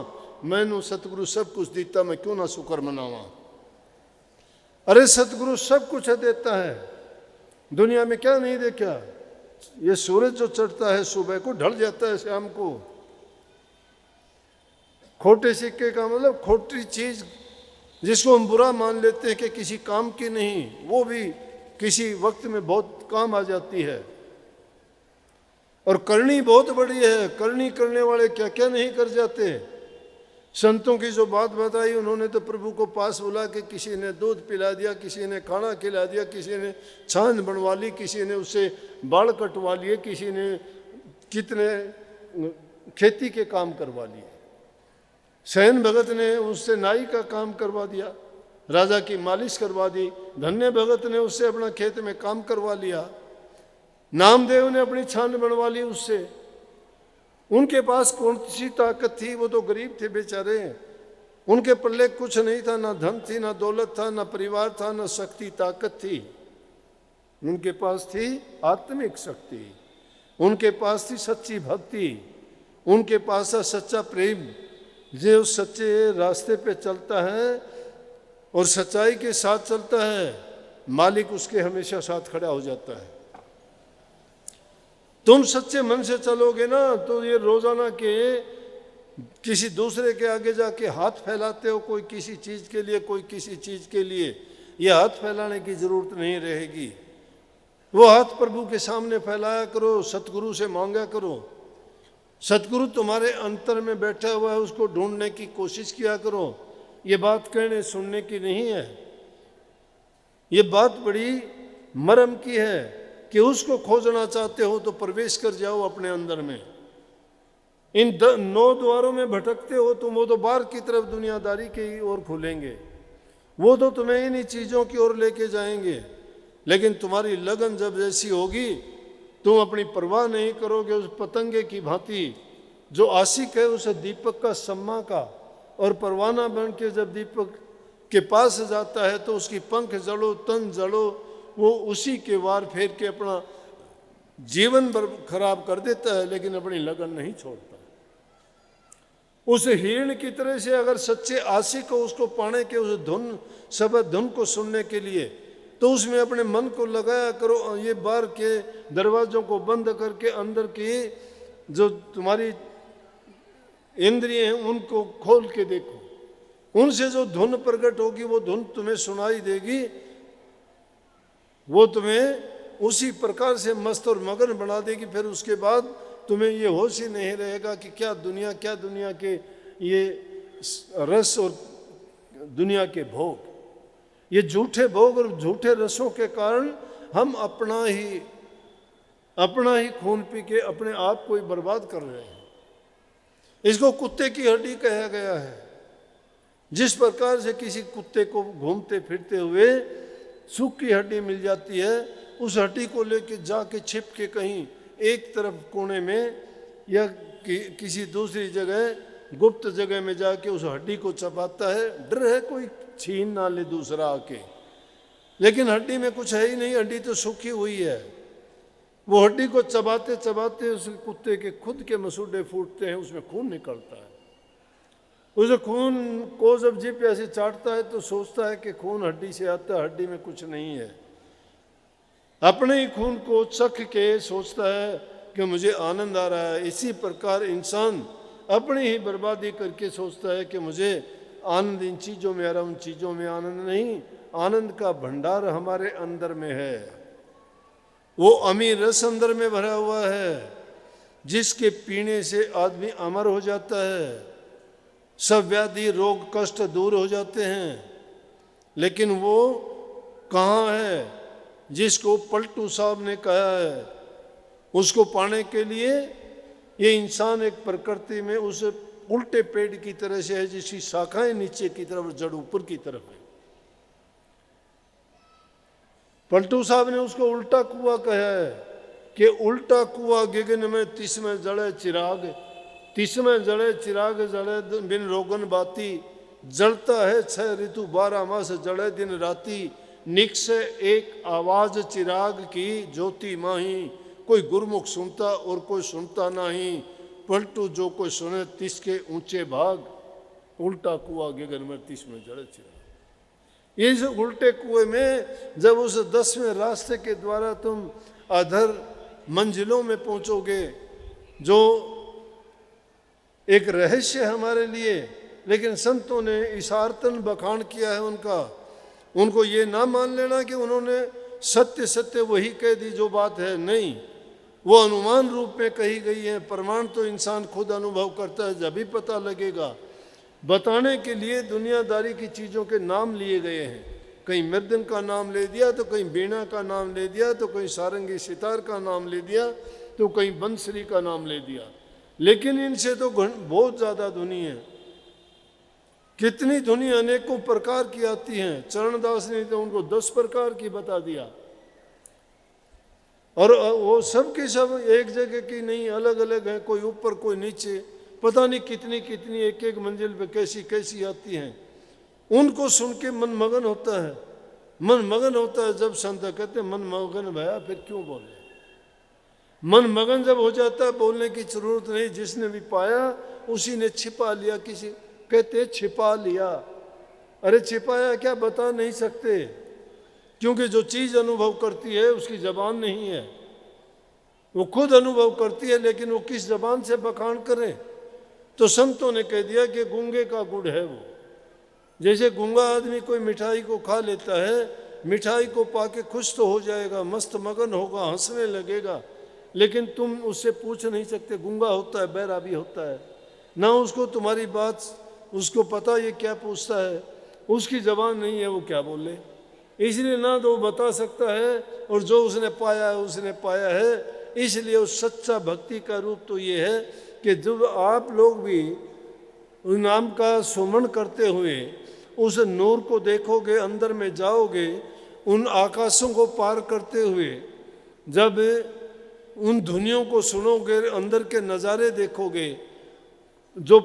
मैनू सतगुरु सब कुछ देता, मैं क्यों ना शुक्र मनावा। अरे सतगुरु सब कुछ देता है, दुनिया में क्या नहीं देखा। ये सूरज जो चढ़ता है सुबह को ढल जाता है शाम को। खोटे सिक्के का मतलब खोटी चीज जिसको हम बुरा मान लेते हैं कि किसी काम की नहीं, वो भी किसी वक्त में बहुत काम आ जाती है। और करनी बहुत बड़ी है, करनी करने वाले क्या क्या नहीं कर जाते। संतों की जो बात बताई, उन्होंने तो प्रभु को पास बुला के किसी ने दूध पिला दिया, किसी ने खाना खिला दिया, किसी ने छाछ बनवा ली, किसी ने उससे बाल कटवा लिए, किसी ने कितने खेती के काम करवा लिए। सैन भगत ने उससे नाई का काम करवा दिया, राजा की मालिश करवा दी। धन्य भगत ने उससे अपना खेत में काम करवा लिया। नामदेव ने अपनी छान बनवा ली उससे। उनके पास कौन सी ताकत थी, वो तो गरीब थे बेचारे। उनके पल्ले कुछ नहीं था, ना धन थी, ना दौलत था, ना परिवार था, ना शक्ति ताकत थी। उनके पास थी आत्मिक शक्ति, उनके पास थी सच्ची भक्ति, उनके पास था सच्चा प्रेम। जो सच्चे रास्ते पे चलता है और सच्चाई के साथ चलता है, मालिक उसके हमेशा साथ खड़ा हो जाता है। तुम सच्चे मन से चलोगे ना तो ये रोजाना के किसी दूसरे के आगे जाके हाथ फैलाते हो, कोई किसी चीज के लिए, कोई किसी चीज के लिए, ये हाथ फैलाने की जरूरत नहीं रहेगी। वो हाथ प्रभु के सामने फैलाया करो, सतगुरु से मांगा करो। सतगुरु तुम्हारे अंतर में बैठा हुआ है, उसको ढूंढने की कोशिश किया करो। ये बात कहने सुनने की नहीं है, ये बात बड़ी मर्म की है कि उसको खोजना चाहते हो तो प्रवेश कर जाओ अपने अंदर में। इन 9 द्वारों में भटकते हो तुम, वो तो बाहर की तरफ दुनियादारी की ओर खुलेंगे, वो तो तुम्हें इन्हीं चीज़ों की ओर लेके जाएंगे। लेकिन तुम्हारी लगन जब जैसी होगी, तुम अपनी परवाह नहीं करोगे। उस पतंगे की भांति जो आशिक है उसे दीपक का सम्मा का, और परवाना बन के जब दीपक के पास जाता है तो उसकी पंख जड़ो तन जड़ो, वो उसी के वार फेर के अपना जीवन खराब कर देता है, लेकिन अपनी लगन नहीं छोड़ता। उस हिरण की तरह से अगर सच्चे आशिक हो, उसको पाने के, उस धुन शब्द धुन को सुनने के लिए, तो उसमें अपने मन को लगाया करो। ये बाहर के दरवाजों को बंद करके अंदर की जो तुम्हारी इंद्रिय हैं उनको खोल के देखो, उनसे जो धुन प्रकट होगी वो धुन तुम्हें सुनाई देगी, वो तुम्हें उसी प्रकार से मस्त और मगन बना देगी। फिर उसके बाद तुम्हें ये होश ही नहीं रहेगा कि क्या दुनिया के ये रस और दुनिया के भोग, ये झूठे भोग और झूठे रसों के कारण हम अपना ही खून पी के अपने आप को ही बर्बाद कर रहे हैं। इसको कुत्ते की हड्डी कहा गया है। जिस प्रकार से किसी कुत्ते को घूमते फिरते हुए सूख की हड्डी मिल जाती है, उस हड्डी को लेके जाके छिप के कहीं एक तरफ कोने में या किसी दूसरी जगह गुप्त जगह में जाके उस हड्डी को चबाता है। डर है कोई छीन ना ले दूसरा आके, लेकिन हड्डी में कुछ है ही नहीं, हड्डी तो सूखी हुई है। वो हड्डी को चबाते चबाते उस कुत्ते के खुद के मसूड़े फूटते हैं, उसमें खून निकलता है। उस खून को जब जीभ ऐसे चाटता है तो सोचता है कि खून हड्डी से आता है, हड्डी में कुछ नहीं है। अपने ही खून को चख के सोचता है कि मुझे आनंद आ रहा है। इसी प्रकार इंसान अपनी ही बर्बादी करके सोचता है कि मुझे आनंद इन चीज़ों में आ रहा, उन चीज़ों में आनंद नहीं। आनंद का भंडार हमारे अंदर में है, वो अमीर रस अंदर में भरा हुआ है, जिसके पीने से आदमी अमर हो जाता है, सब व्याधि रोग कष्ट दूर हो जाते हैं। लेकिन वो कहाँ है जिसको पलटू साहब ने कहा है? उसको पाने के लिए ये इंसान एक प्रकृति में उस उल्टे पेड़ की तरह से है, जिसकी शाखाएं नीचे की तरफ जड़ ऊपर की तरफ है। पलटू साहब ने उसको उल्टा कुआं कहा है कि उल्टा कुआं गगन में तिसमें जड़े चिराग, तिसमें जड़े चिराग जड़े बिन रोगन बाती, जलता है 6 ऋतु 12 मास जड़े दिन राती, निक्स एक आवाज चिराग की ज्योति माही, कोई गुरमुख सुनता और कोई सुनता नहीं, पलटू जो कोई सुने तिसके ऊंचे भाग, उल्टा कुआं गगन में तिसमें जड़े चिराग। इस उल्टे कुएं में जब उस 10वें रास्ते के द्वारा तुम अधर मंजिलों में पहुंचोगे, जो एक रहस्य है हमारे लिए, लेकिन संतों ने इशारतन बखान किया है उनको ये ना मान लेना कि उन्होंने सत्य सत्य वही कह दी जो बात है, नहीं, वो अनुमान रूप में कही गई है। प्रमाण तो इंसान खुद अनुभव करता है, जब भी पता लगेगा। बताने के लिए दुनियादारी की चीज़ों के नाम लिए गए हैं, कहीं मृदंग का नाम ले दिया तो कहीं बीणा का नाम ले दिया, तो कहीं सारंगी सितार का नाम ले दिया, तो कहीं बंसरी का नाम ले दिया, लेकिन इनसे तो बहुत ज़्यादा धुनी है। कितनी धुनी अनेकों प्रकार की आती हैं। चरणदास ने तो उनको 10 प्रकार की बता दिया, और वो सब की सब एक जगह की नहीं, अलग अलग है, कोई ऊपर कोई नीचे, पता नहीं कितनी कितनी एक एक मंजिल पे कैसी कैसी आती हैं। उनको सुन के मन मगन होता है, मन मगन होता है। जब संत कहते मन मगन भया फिर क्यों बोले? मन मगन जब हो जाता है, बोलने की जरूरत नहीं। जिसने भी पाया उसी ने छिपा लिया। किसी कहते छिपा लिया, अरे छिपाया क्या, बता नहीं सकते, क्योंकि जो चीज़ अनुभव करती है उसकी जबान नहीं है, वो खुद अनुभव करती है, लेकिन वो किस जबान से बखान करे? तो संतों ने कह दिया कि गूंगे का गुड़ है वो। जैसे गूंगा आदमी कोई मिठाई को खा लेता है, मिठाई को पाके खुश तो हो जाएगा, मस्त मगन होगा, हंसने लगेगा, लेकिन तुम उससे पूछ नहीं सकते, गूंगा होता है, बहरा भी होता है, ना उसको तुम्हारी बात उसको पता ये क्या पूछता है, उसकी जबान नहीं है, वो क्या बोले। इसलिए ना तो वो बता सकता है, और जो उसने पाया है, इसलिए उस सच्चा भक्ति का रूप तो ये है कि जब आप लोग भी उस नाम का सुमन करते हुए उस नूर को देखोगे, अंदर में जाओगे, उन आकाशों को पार करते हुए जब उन ध्वनियों को सुनोगे, अंदर के नज़ारे देखोगे, जो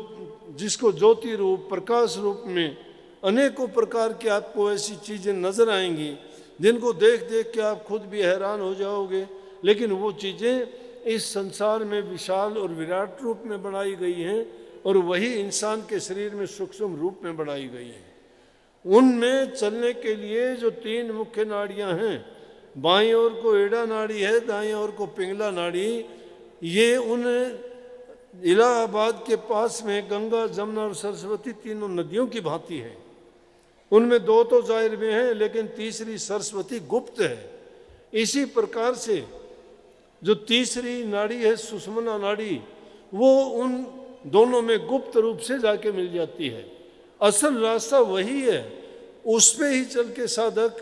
जिसको ज्योति रूप प्रकाश रूप में अनेकों प्रकार की आपको ऐसी चीज़ें नज़र आएंगी जिनको देख देख के आप खुद भी हैरान हो जाओगे। लेकिन वो चीज़ें इस संसार में विशाल और विराट रूप में बनाई गई हैं और वही इंसान के शरीर में सूक्ष्म रूप में बनाई गई हैं। उनमें चलने के लिए जो 3 मुख्य नाड़ियां हैं, बाईं ओर को एड़ा नाड़ी है, दाईं ओर को पिंगला नाड़ी, ये उन इलाहाबाद के पास में गंगा, जमुना और सरस्वती तीनों नदियों की भांति है। उनमें 2 तो जाहिर में हैं, लेकिन तीसरी सरस्वती गुप्त है। इसी प्रकार से जो तीसरी नाड़ी है सुषुम्ना नाड़ी, वो उन दोनों में गुप्त रूप से जाके मिल जाती है। असल रास्ता वही है, उस पे ही चल के साधक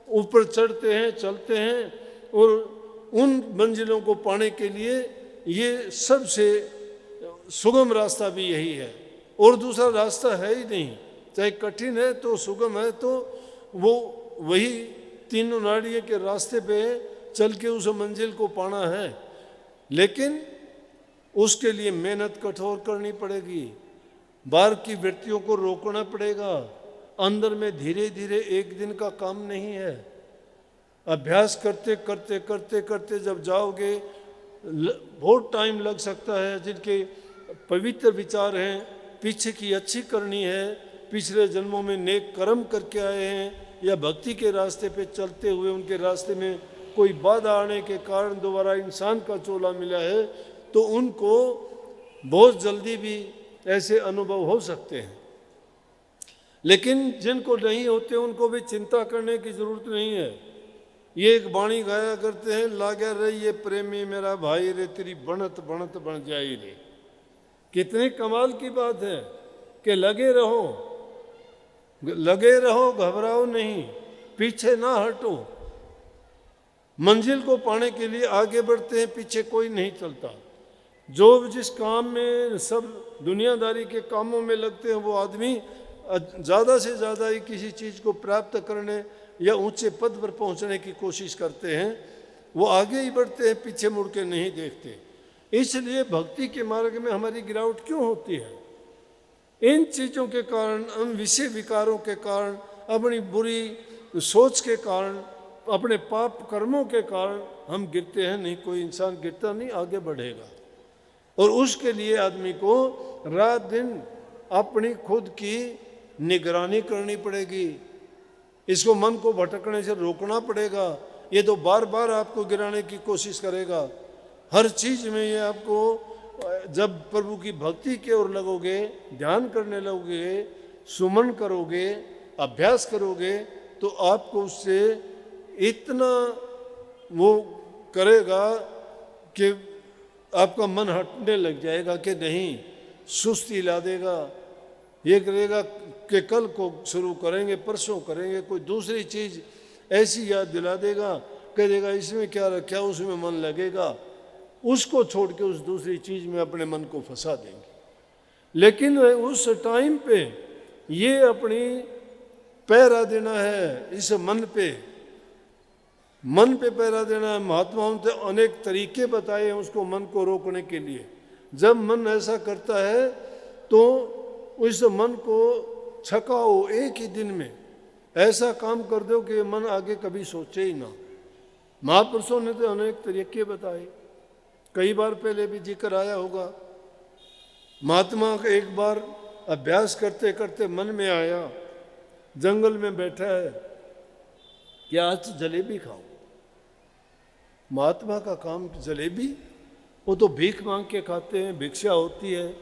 ऊपर चढ़ते हैं, चलते हैं, और उन मंजिलों को पाने के लिए ये सबसे सुगम रास्ता भी यही है। और दूसरा रास्ता है ही नहीं, चाहे कठिन है तो सुगम है तो वो वही तीनों नाड़ियों के रास्ते पे चल के उस मंजिल को पाना है। लेकिन उसके लिए मेहनत कठोर करनी पड़ेगी, बाहर की वृत्तियों को रोकना पड़ेगा, अंदर में धीरे धीरे एक दिन का काम नहीं है। अभ्यास करते करते करते करते जब जाओगे बहुत टाइम लग सकता है। जिनके पवित्र विचार हैं, पीछे की अच्छी करनी है, पिछले जन्मों में नेक कर्म करके आए हैं, या भक्ति के रास्ते पे चलते हुए उनके रास्ते में कोई बाधा आने के कारण दोबारा इंसान का चोला मिला है, तो उनको बहुत जल्दी भी ऐसे अनुभव हो सकते हैं। लेकिन जिनको नहीं होते उनको भी चिंता करने की जरूरत नहीं है। ये एक वाणी गाया करते हैं, लागे रही ये प्रेमी मेरा भाई रे, तेरी बनत बनत बन जाई रे। कितनी कमाल की बात है कि लगे रहो, लगे रहो, घबराओ नहीं, पीछे ना हटो। मंजिल को पाने के लिए आगे बढ़ते हैं, पीछे कोई नहीं चलता। जो जिस काम में सब दुनियादारी के कामों में लगते हैं, वो आदमी ज़्यादा से ज़्यादा ही किसी चीज़ को प्राप्त करने या ऊंचे पद पर पहुंचने की कोशिश करते हैं, वो आगे ही बढ़ते हैं, पीछे मुड़ के नहीं देखते। इसलिए भक्ति के मार्ग में हमारी गिरावट क्यों होती है? इन चीज़ों के कारण, हम विषय विकारों के कारण, अपनी बुरी सोच के कारण, अपने पाप कर्मों के कारण हम गिरते हैं। नहीं, कोई इंसान गिरता नहीं, आगे बढ़ेगा। और उसके लिए आदमी को रात दिन अपनी खुद की निगरानी करनी पड़ेगी। इसको मन को भटकने से रोकना पड़ेगा। ये तो बार बार आपको गिराने की कोशिश करेगा। हर चीज़ में ये आपको, जब प्रभु की भक्ति की ओर लगोगे, ध्यान करने लगोगे, सुमन करोगे, अभ्यास करोगे, तो आपको उससे इतना वो करेगा कि आपका मन हटने लग जाएगा कि नहीं, सुस्ती ला देगा। ये करेगा कि कल को शुरू करेंगे, परसों करेंगे, कोई दूसरी चीज़ ऐसी याद दिला देगा, कह देगा इसमें क्या रखा, उसमें मन लगेगा, उसको छोड़ के उस दूसरी चीज़ में अपने मन को फंसा देंगे। लेकिन उस टाइम पे ये अपनी पैरा देना है इस मन पे, मन पे पैरा देना है। महात्माओं ने अनेक तरीके बताए हैं उसको, मन को रोकने के लिए। जब मन ऐसा करता है तो उस मन को छकाओ, एक ही दिन में ऐसा काम कर दो कि मन आगे कभी सोचे ही ना। महापुरुषों ने तो अनेक तरीके बताए, कई बार पहले भी जिक्र आया होगा। महात्मा का एक बार अभ्यास करते करते मन में आया, जंगल में बैठा है कि आज जलेबी खाओ। महात्मा का काम जलेबी, वो तो भीख मांग के खाते हैं, भिक्षा होती है,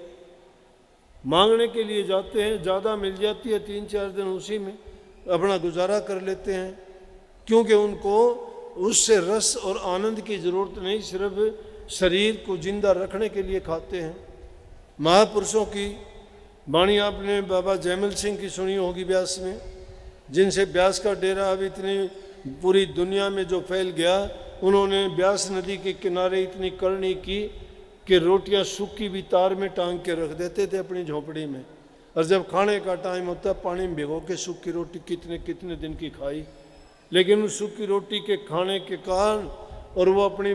मांगने के लिए जाते हैं, ज़्यादा मिल जाती है, 3-4 दिन उसी में अपना गुजारा कर लेते हैं, क्योंकि उनको उससे रस और आनंद की ज़रूरत नहीं, सिर्फ शरीर को जिंदा रखने के लिए खाते हैं। महापुरुषों की वाणी आपने बाबा जयमल सिंह की सुनी होगी ब्यास में, जिनसे ब्यास का डेरा अब इतनी पूरी दुनिया में जो फैल गया। उन्होंने ब्यास नदी के किनारे इतनी करनी की कि रोटियां सूखी भी तार में टांग के रख देते थे अपनी झोपड़ी में, और जब खाने का टाइम होता पानी में भिगो के सूखी रोटी कितने कितने दिन की खाई। लेकिन उस सूखी रोटी के खाने के कारण और वो अपनी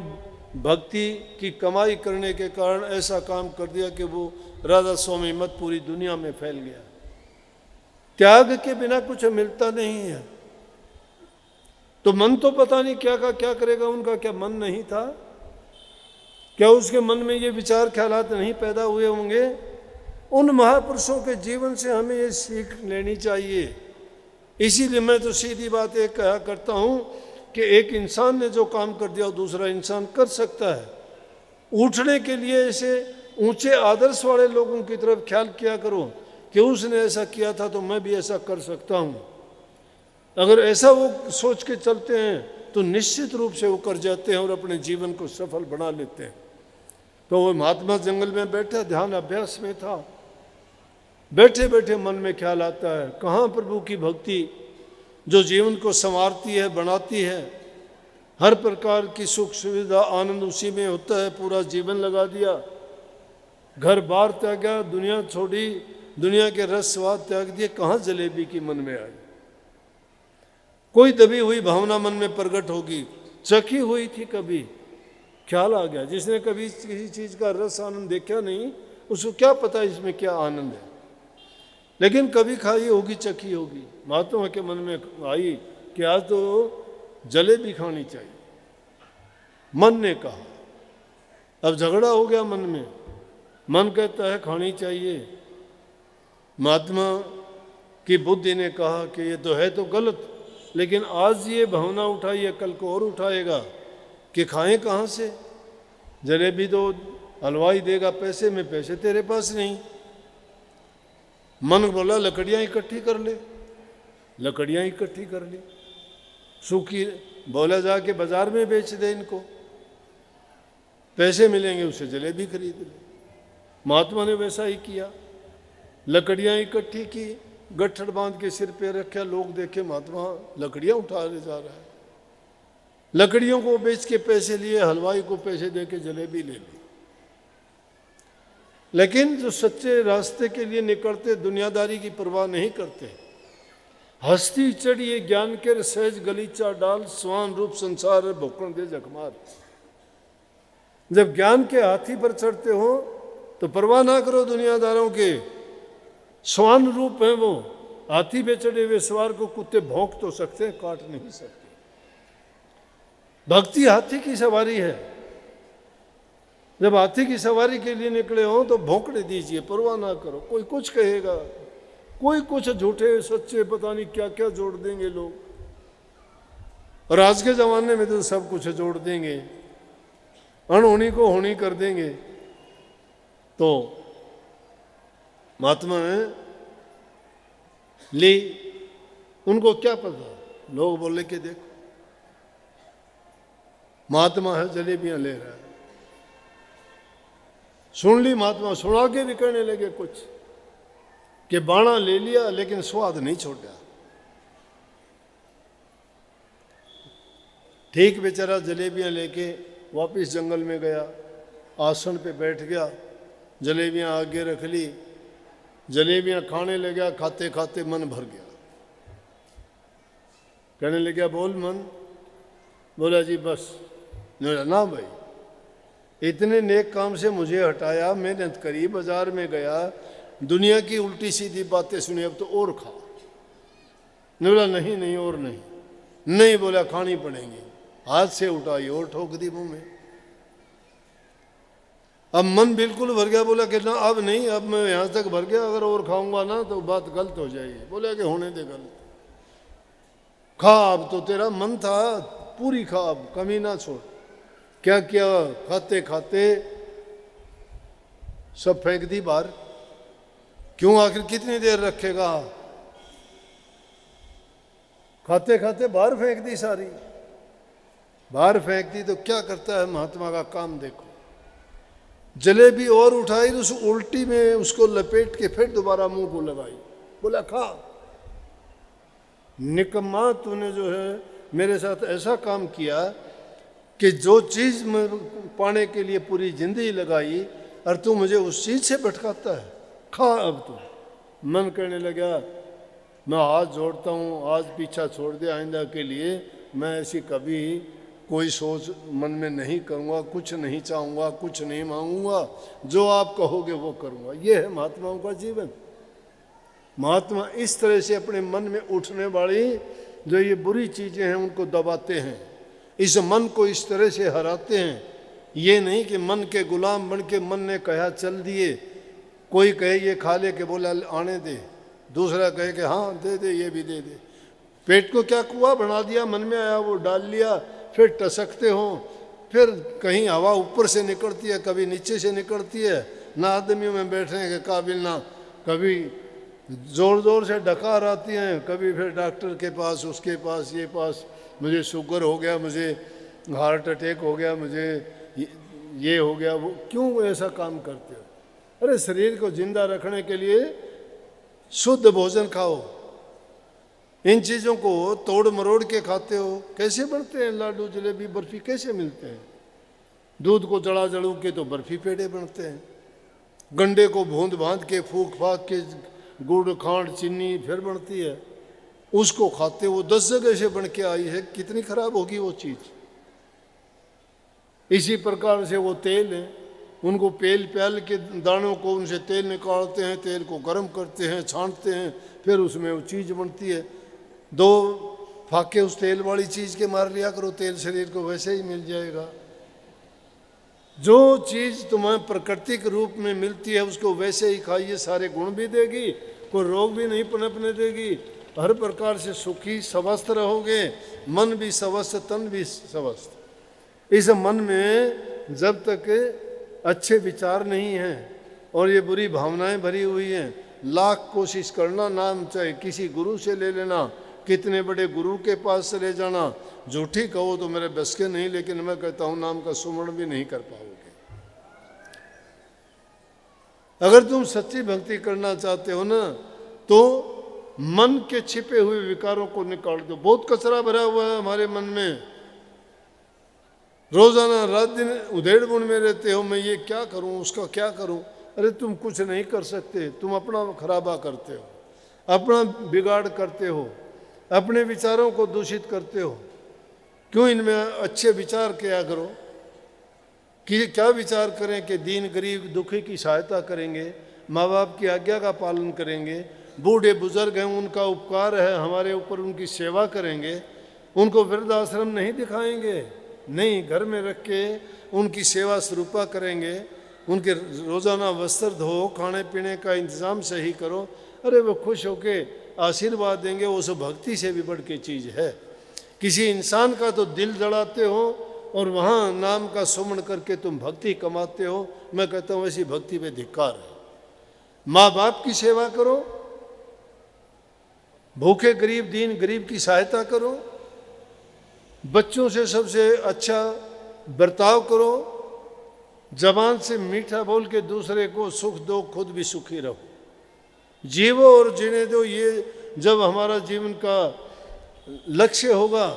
भक्ति की कमाई करने के कारण ऐसा काम कर दिया कि वो राधा स्वामी मत पूरी दुनिया में फैल गया। त्याग के बिना कुछ मिलता नहीं है। तो मन तो पता नहीं क्या का क्या करेगा, उनका क्या मन नहीं था? क्या उसके मन में ये विचार ख्यालात नहीं पैदा हुए होंगे? उन महापुरुषों के जीवन से हमें ये सीख लेनी चाहिए। इसीलिए मैं तो सीधी बात एक कहा करता हूँ कि एक इंसान ने जो काम कर दिया वो दूसरा इंसान कर सकता है। उठने के लिए ऐसे ऊंचे आदर्श वाले लोगों की तरफ ख्याल किया करो कि उसने ऐसा किया था तो मैं भी ऐसा कर सकता हूँ। अगर ऐसा वो सोच के चलते हैं तो निश्चित रूप से वो कर जाते हैं और अपने जीवन को सफल बना लेते हैं। तो वो महात्मा जंगल में बैठा, ध्यान अभ्यास में था। बैठे बैठे मन में ख्याल आता है, कहाँ प्रभु की भक्ति जो जीवन को संवारती है, बनाती है, हर प्रकार की सुख सुविधा आनंद उसी में होता है। पूरा जीवन लगा दिया, घर बार त्यागा, दुनिया छोड़ी, दुनिया के रस स्वाद त्याग दिए, कहाँ जलेबी की मन में आई? कोई दबी हुई भावना मन में प्रकट होगी, चखी हुई थी कभी, ख्याल आ गया। जिसने कभी किसी चीज का रस आनंद देखा नहीं उसको क्या पता इसमें क्या आनंद है, लेकिन कभी खाई होगी, चखी होगी। महात्मा के मन में आई कि आज तो जलेबी खानी चाहिए। मन ने कहा, अब झगड़ा हो गया मन में। मन कहता है खानी चाहिए, महात्मा की बुद्धि ने कहा कि ये तो है तो गलत, लेकिन आज ये भावना उठाई है, कल को और उठाएगा कि खाएं कहाँ से? जलेबी तो हलवाई देगा पैसे में, पैसे तेरे पास नहीं। मन बोला लकड़ियाँ इकट्ठी कर ले, लकड़ियाँ इकट्ठी कर ली। सूखी बोला जाके बाजार में बेच दे इनको, पैसे मिलेंगे, उससे जलेबी खरीद ले। महात्मा ने वैसा ही किया, लकड़ियाँ इकट्ठी की, गट्ठर बांध के सिर पे रखा। लोग देखे महात्मा लकड़ियाँ उठा ले जा रहा है। लकड़ियों को बेच के पैसे लिए, हलवाई को पैसे दे के जलेबी ले ली। लेकिन जो सच्चे रास्ते के लिए निकलते, दुनियादारी की परवाह नहीं करते, हस्ती चढ़िए ज्ञान के सहज गलीचा डाल, स्वान रूप संसार भोकण दे जखमार। जब ज्ञान के हाथी पर चढ़ते हो तो परवाह ना करो दुनियादारों के, स्वान रूप है वो। हाथी पे चढ़े हुए सवार को कुत्ते भौंक तो सकते हैं, काट नहीं सकते। भक्ति हाथी की सवारी है। जब हाथी की सवारी के लिए निकले हो तो भौंकने दीजिए, परवाह ना करो। कोई कुछ कहेगा, कोई कुछ, झूठे सच्चे पता नहीं क्या क्या जोड़ देंगे लोग। और आज के जमाने में तो सब कुछ जोड़ देंगे, अनहोनी को होनी कर देंगे। तो महात्मा ने ली, उनको क्या पता, लोग बोले कि देखो महात्मा है, जलेबियां ले रहा है। सुन ली महात्मा, सुना के भी कहने लगे कुछ कि बाणा ले लिया लेकिन स्वाद नहीं छोड़ा। ठीक बेचारा जलेबियां लेके वापिस जंगल में गया, आसन पे बैठ गया, जलेबियां आगे रख ली, जलेबियां खाने लगा। खाते खाते मन भर गया। कहने लगा बोल मन, बोला जी बस। ना भाई, इतने नेक काम से मुझे हटाया, मेहनत करी, बाजार में गया, दुनिया की उल्टी सीधी बातें सुनी, अब तो और खा। बोला नहीं नहीं और नहीं। नहीं बोला खानी पड़ेंगी। हाथ से उठाई और ठोक दी मुंह में। अब मन बिल्कुल भर गया। बोला कि ना अब नहीं, अब मैं यहां तक भर गया, अगर और खाऊंगा ना तो बात गलत हो जाएगी। बोला कि होने दे गलत, खा, अब तो तेरा मन था, पूरी खा, अब कमी ना छोड़। क्या किया, खाते खाते सब फेंक दी बाहर। क्यों, आखिर कितनी देर रखेगा? खाते खाते बाहर फेंक दी सारी। बाहर फेंक दी तो क्या करता है महात्मा का काम देखो। जलेबी और उठाई, उस उल्टी में उसको लपेट के फिर दोबारा मुंह को लगाई। बोला खा। निकम्मा, तूने जो है मेरे साथ ऐसा काम किया कि जो चीज़ मैं पाने के लिए पूरी जिंदगी लगाई और तू मुझे उस चीज़ से भटकाता है, खा अब तू। मन कहने लगा मैं हाथ जोड़ता हूँ, आज पीछा छोड़ दे, आइंदा के लिए मैं ऐसी कभी कोई सोच मन में नहीं करूँगा, कुछ नहीं चाहूँगा, कुछ नहीं मांगूंगा, जो आप कहोगे वो करूँगा। ये है महात्माओं का जीवन। महात्मा इस तरह से अपने मन में उठने वाली जो ये बुरी चीज़ें हैं उनको दबाते हैं, इस मन को इस तरह से हराते हैं। ये नहीं कि मन के गुलाम बन के मन ने कहा चल दिए, कोई कहे ये खा ले के बोला आने दे, दूसरा कहे कि हाँ दे दे, ये भी दे दे। पेट को क्या कुआं बना दिया, मन में आया वो डाल लिया, फिर टसकते हो, फिर कहीं हवा ऊपर से निकलती है, कभी नीचे से निकलती है, ना आदमियों में बैठने के काबिल, ना कभी ज़ोर ज़ोर से डकार आती हैं, कभी फिर डॉक्टर के पास, उसके पास, ये पास, मुझे शुगर हो गया, मुझे हार्ट अटैक हो गया, मुझे ये हो गया, वो क्यों ऐसा काम करते हो? अरे शरीर को जिंदा रखने के लिए शुद्ध भोजन खाओ। इन चीज़ों को तोड़ मरोड़ के खाते हो। कैसे बनते हैं लाडू, जलेबी, बर्फी कैसे मिलते हैं? दूध को जड़ा जड़ू के तो बर्फी पेड़े बनते हैं, गंडे को भूंद भांद के फूक फाक के गुड़ खांड चीनी फिर बनती है, उसको खाते हो। 10 जगह से बन के आई है, कितनी खराब होगी वो चीज़। इसी प्रकार से वो तेल है, उनको पेल प्याल के दानों को उनसे तेल निकालते हैं, तेल को गर्म करते हैं, छांटते हैं, फिर उसमें वो चीज़ बनती है। 2 फाके उस तेल वाली चीज़ के मार लिया करो, तेल शरीर को वैसे ही मिल जाएगा। जो चीज़ तुम्हें प्राकृतिक रूप में मिलती है उसको वैसे ही खाइए, सारे गुण भी देगी, कोई रोग भी नहीं पनपने देगी, हर प्रकार से सुखी स्वस्थ रहोगे, मन भी स्वस्थ, तन भी स्वस्थ। इस मन में जब तक अच्छे विचार नहीं हैं और ये बुरी भावनाएं भरी हुई हैं, लाख कोशिश करना, नाम चाहे किसी गुरु से ले लेना, कितने बड़े गुरु के पास चले जाना, झूठी कहो तो मेरे बस के नहीं, लेकिन मैं कहता हूँ नाम का सुमरण भी नहीं कर पाओगे। अगर तुम सच्ची भक्ति करना चाहते हो ना, तो मन के छिपे हुए विकारों को निकाल दो। बहुत कचरा भरा हुआ है हमारे मन में, रोजाना रात दिन उधेड़ बुन में रहते हो, मैं ये क्या करूं, उसका क्या करूं। अरे तुम कुछ नहीं कर सकते, तुम अपना खराबा करते हो, अपना बिगाड़ करते हो, अपने विचारों को दूषित करते हो। क्यों इनमें अच्छे विचार किया करो कि क्या विचार करें कि दीन गरीब दुखी की सहायता करेंगे, माँ बाप की आज्ञा का पालन करेंगे, बूढ़े बुजुर्ग हैं उनका उपकार है हमारे ऊपर, उनकी सेवा करेंगे, उनको वृद्धाश्रम नहीं दिखाएंगे, नहीं, घर में रख के उनकी सेवा स्वरूपा करेंगे, उनके रोज़ाना वस्त्र धो, खाने पीने का इंतज़ाम सही करो। अरे वो खुश होके आशीर्वाद देंगे, वो सब भक्ति से भी बढ़ के चीज़ है। किसी इंसान का तो दिल जलाते हो और वहाँ नाम का सुमन करके तुम भक्ति कमाते हो। मैं कहता हूँ ऐसी भक्ति पे धिक्कार है। माँ बाप की सेवा करो, भूखे गरीब दीन गरीब की सहायता करो, बच्चों से सबसे अच्छा बर्ताव करो, जबान से मीठा बोल के दूसरे को सुख दो, खुद भी सुखी रहो, जीवो और जीने दो। ये जब हमारा जीवन का लक्ष्य होगा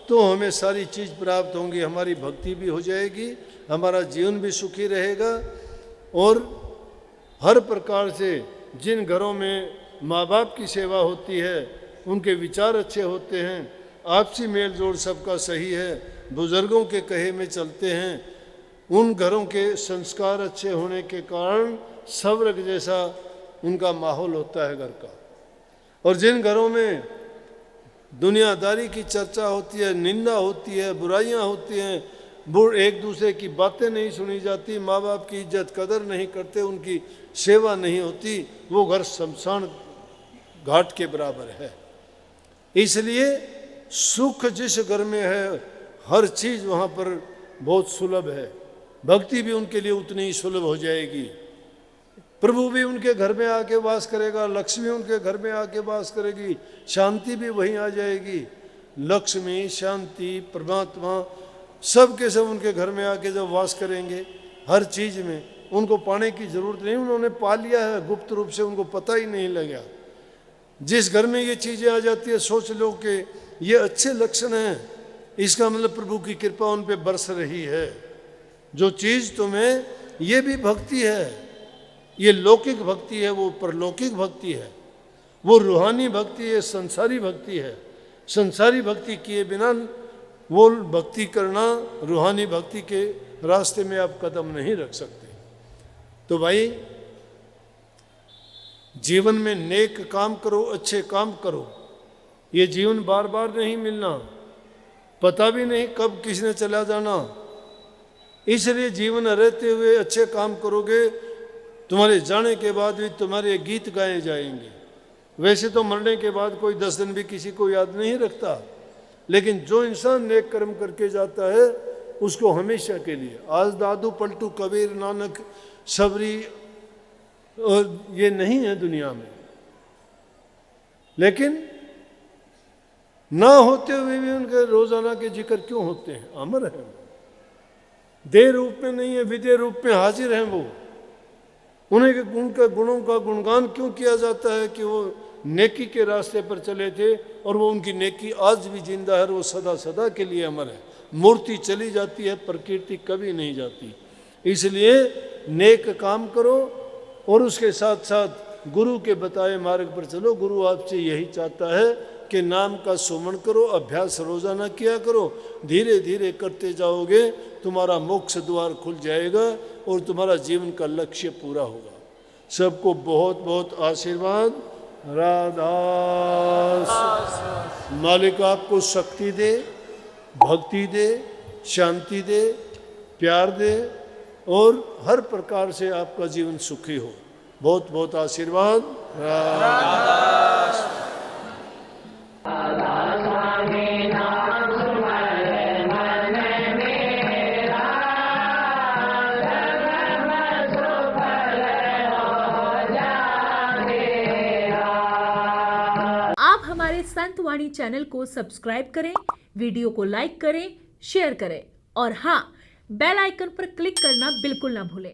तो हमें सारी चीज़ प्राप्त होंगी, हमारी भक्ति भी हो जाएगी, हमारा जीवन भी सुखी रहेगा। और हर प्रकार से जिन घरों में माँ बाप की सेवा होती है, उनके विचार अच्छे होते हैं, आपसी मेल जोल सबका सही है, बुजुर्गों के कहे में चलते हैं, उन घरों के संस्कार अच्छे होने के कारण स्वर्ग जैसा उनका माहौल होता है घर का। और जिन घरों में दुनियादारी की चर्चा होती है, निंदा होती है, बुराइयां होती हैं, एक दूसरे की बातें नहीं सुनी जाती, माँ बाप की इज्जत कदर नहीं करते, उनकी सेवा नहीं होती, वो घर शमशान घाट के बराबर है। इसलिए सुख जिस घर में है, हर चीज़ वहाँ पर बहुत सुलभ है, भक्ति भी उनके लिए उतनी ही सुलभ हो जाएगी, प्रभु भी उनके घर में आके वास करेगा, लक्ष्मी उनके घर में आके वास करेगी, शांति भी वहीं आ जाएगी। लक्ष्मी, शांति, परमात्मा सब के सब उनके घर में आके जब वास करेंगे, हर चीज़ में उनको पाने की ज़रूरत नहीं, उन्होंने पा लिया है गुप्त रूप से, उनको पता ही नहीं लगा। जिस घर में ये चीज़ें आ जाती है, सोच लो कि ये अच्छे लक्षण हैं इसका मतलब प्रभु की कृपा उन पे बरस रही है। जो चीज़ तुम्हें, ये भी भक्ति है, ये लौकिक भक्ति है, वो परलौकिक भक्ति है, वो रूहानी भक्ति है, संसारी भक्ति है। संसारी भक्ति किए बिना वो भक्ति करना, रूहानी भक्ति के रास्ते में आप कदम नहीं रख सकते। तो भाई जीवन में नेक काम करो, अच्छे काम करो। ये जीवन बार बार नहीं मिलना, पता भी नहीं कब किसने चला जाना। इसलिए जीवन रहते हुए अच्छे काम करोगे, तुम्हारे जाने के बाद भी तुम्हारे गीत गाए जाएंगे। वैसे तो मरने के बाद कोई 10 दिन भी किसी को याद नहीं रखता, लेकिन जो इंसान नेक कर्म करके जाता है उसको हमेशा के लिए, आज दादू पलटू कबीर नानक सबरी और ये नहीं है दुनिया में, लेकिन ना होते हुए भी उनके रोजाना के जिक्र क्यों होते हैं? अमर है, देह रूप में नहीं है, विदेह रूप में हाजिर हैं वो। उन्हें के गुणों का गुणगान क्यों किया जाता है कि वो नेकी के रास्ते पर चले थे और वो उनकी नेकी आज भी जिंदा है, वो सदा सदा के लिए अमर है। मूर्ति चली जाती है, प्रकृति कभी नहीं जाती। इसलिए नेक काम करो और उसके साथ साथ गुरु के बताए मार्ग पर चलो। गुरु आपसे यही चाहता है कि नाम का सुमन करो, अभ्यास रोजाना किया करो। धीरे धीरे करते जाओगे, तुम्हारा मोक्ष द्वार खुल जाएगा और तुम्हारा जीवन का लक्ष्य पूरा होगा। सबको बहुत बहुत आशीर्वाद। राधा मालिक आपको शक्ति दे, भक्ति दे, शांति दे, प्यार दे और हर प्रकार से आपका जीवन सुखी हो। बहुत बहुत आशीर्वाद। आप हमारे संत वाणी चैनल को सब्सक्राइब करें, वीडियो को लाइक करें, शेयर करें और हाँ, बेल आइकन पर क्लिक करना बिल्कुल ना भूलें।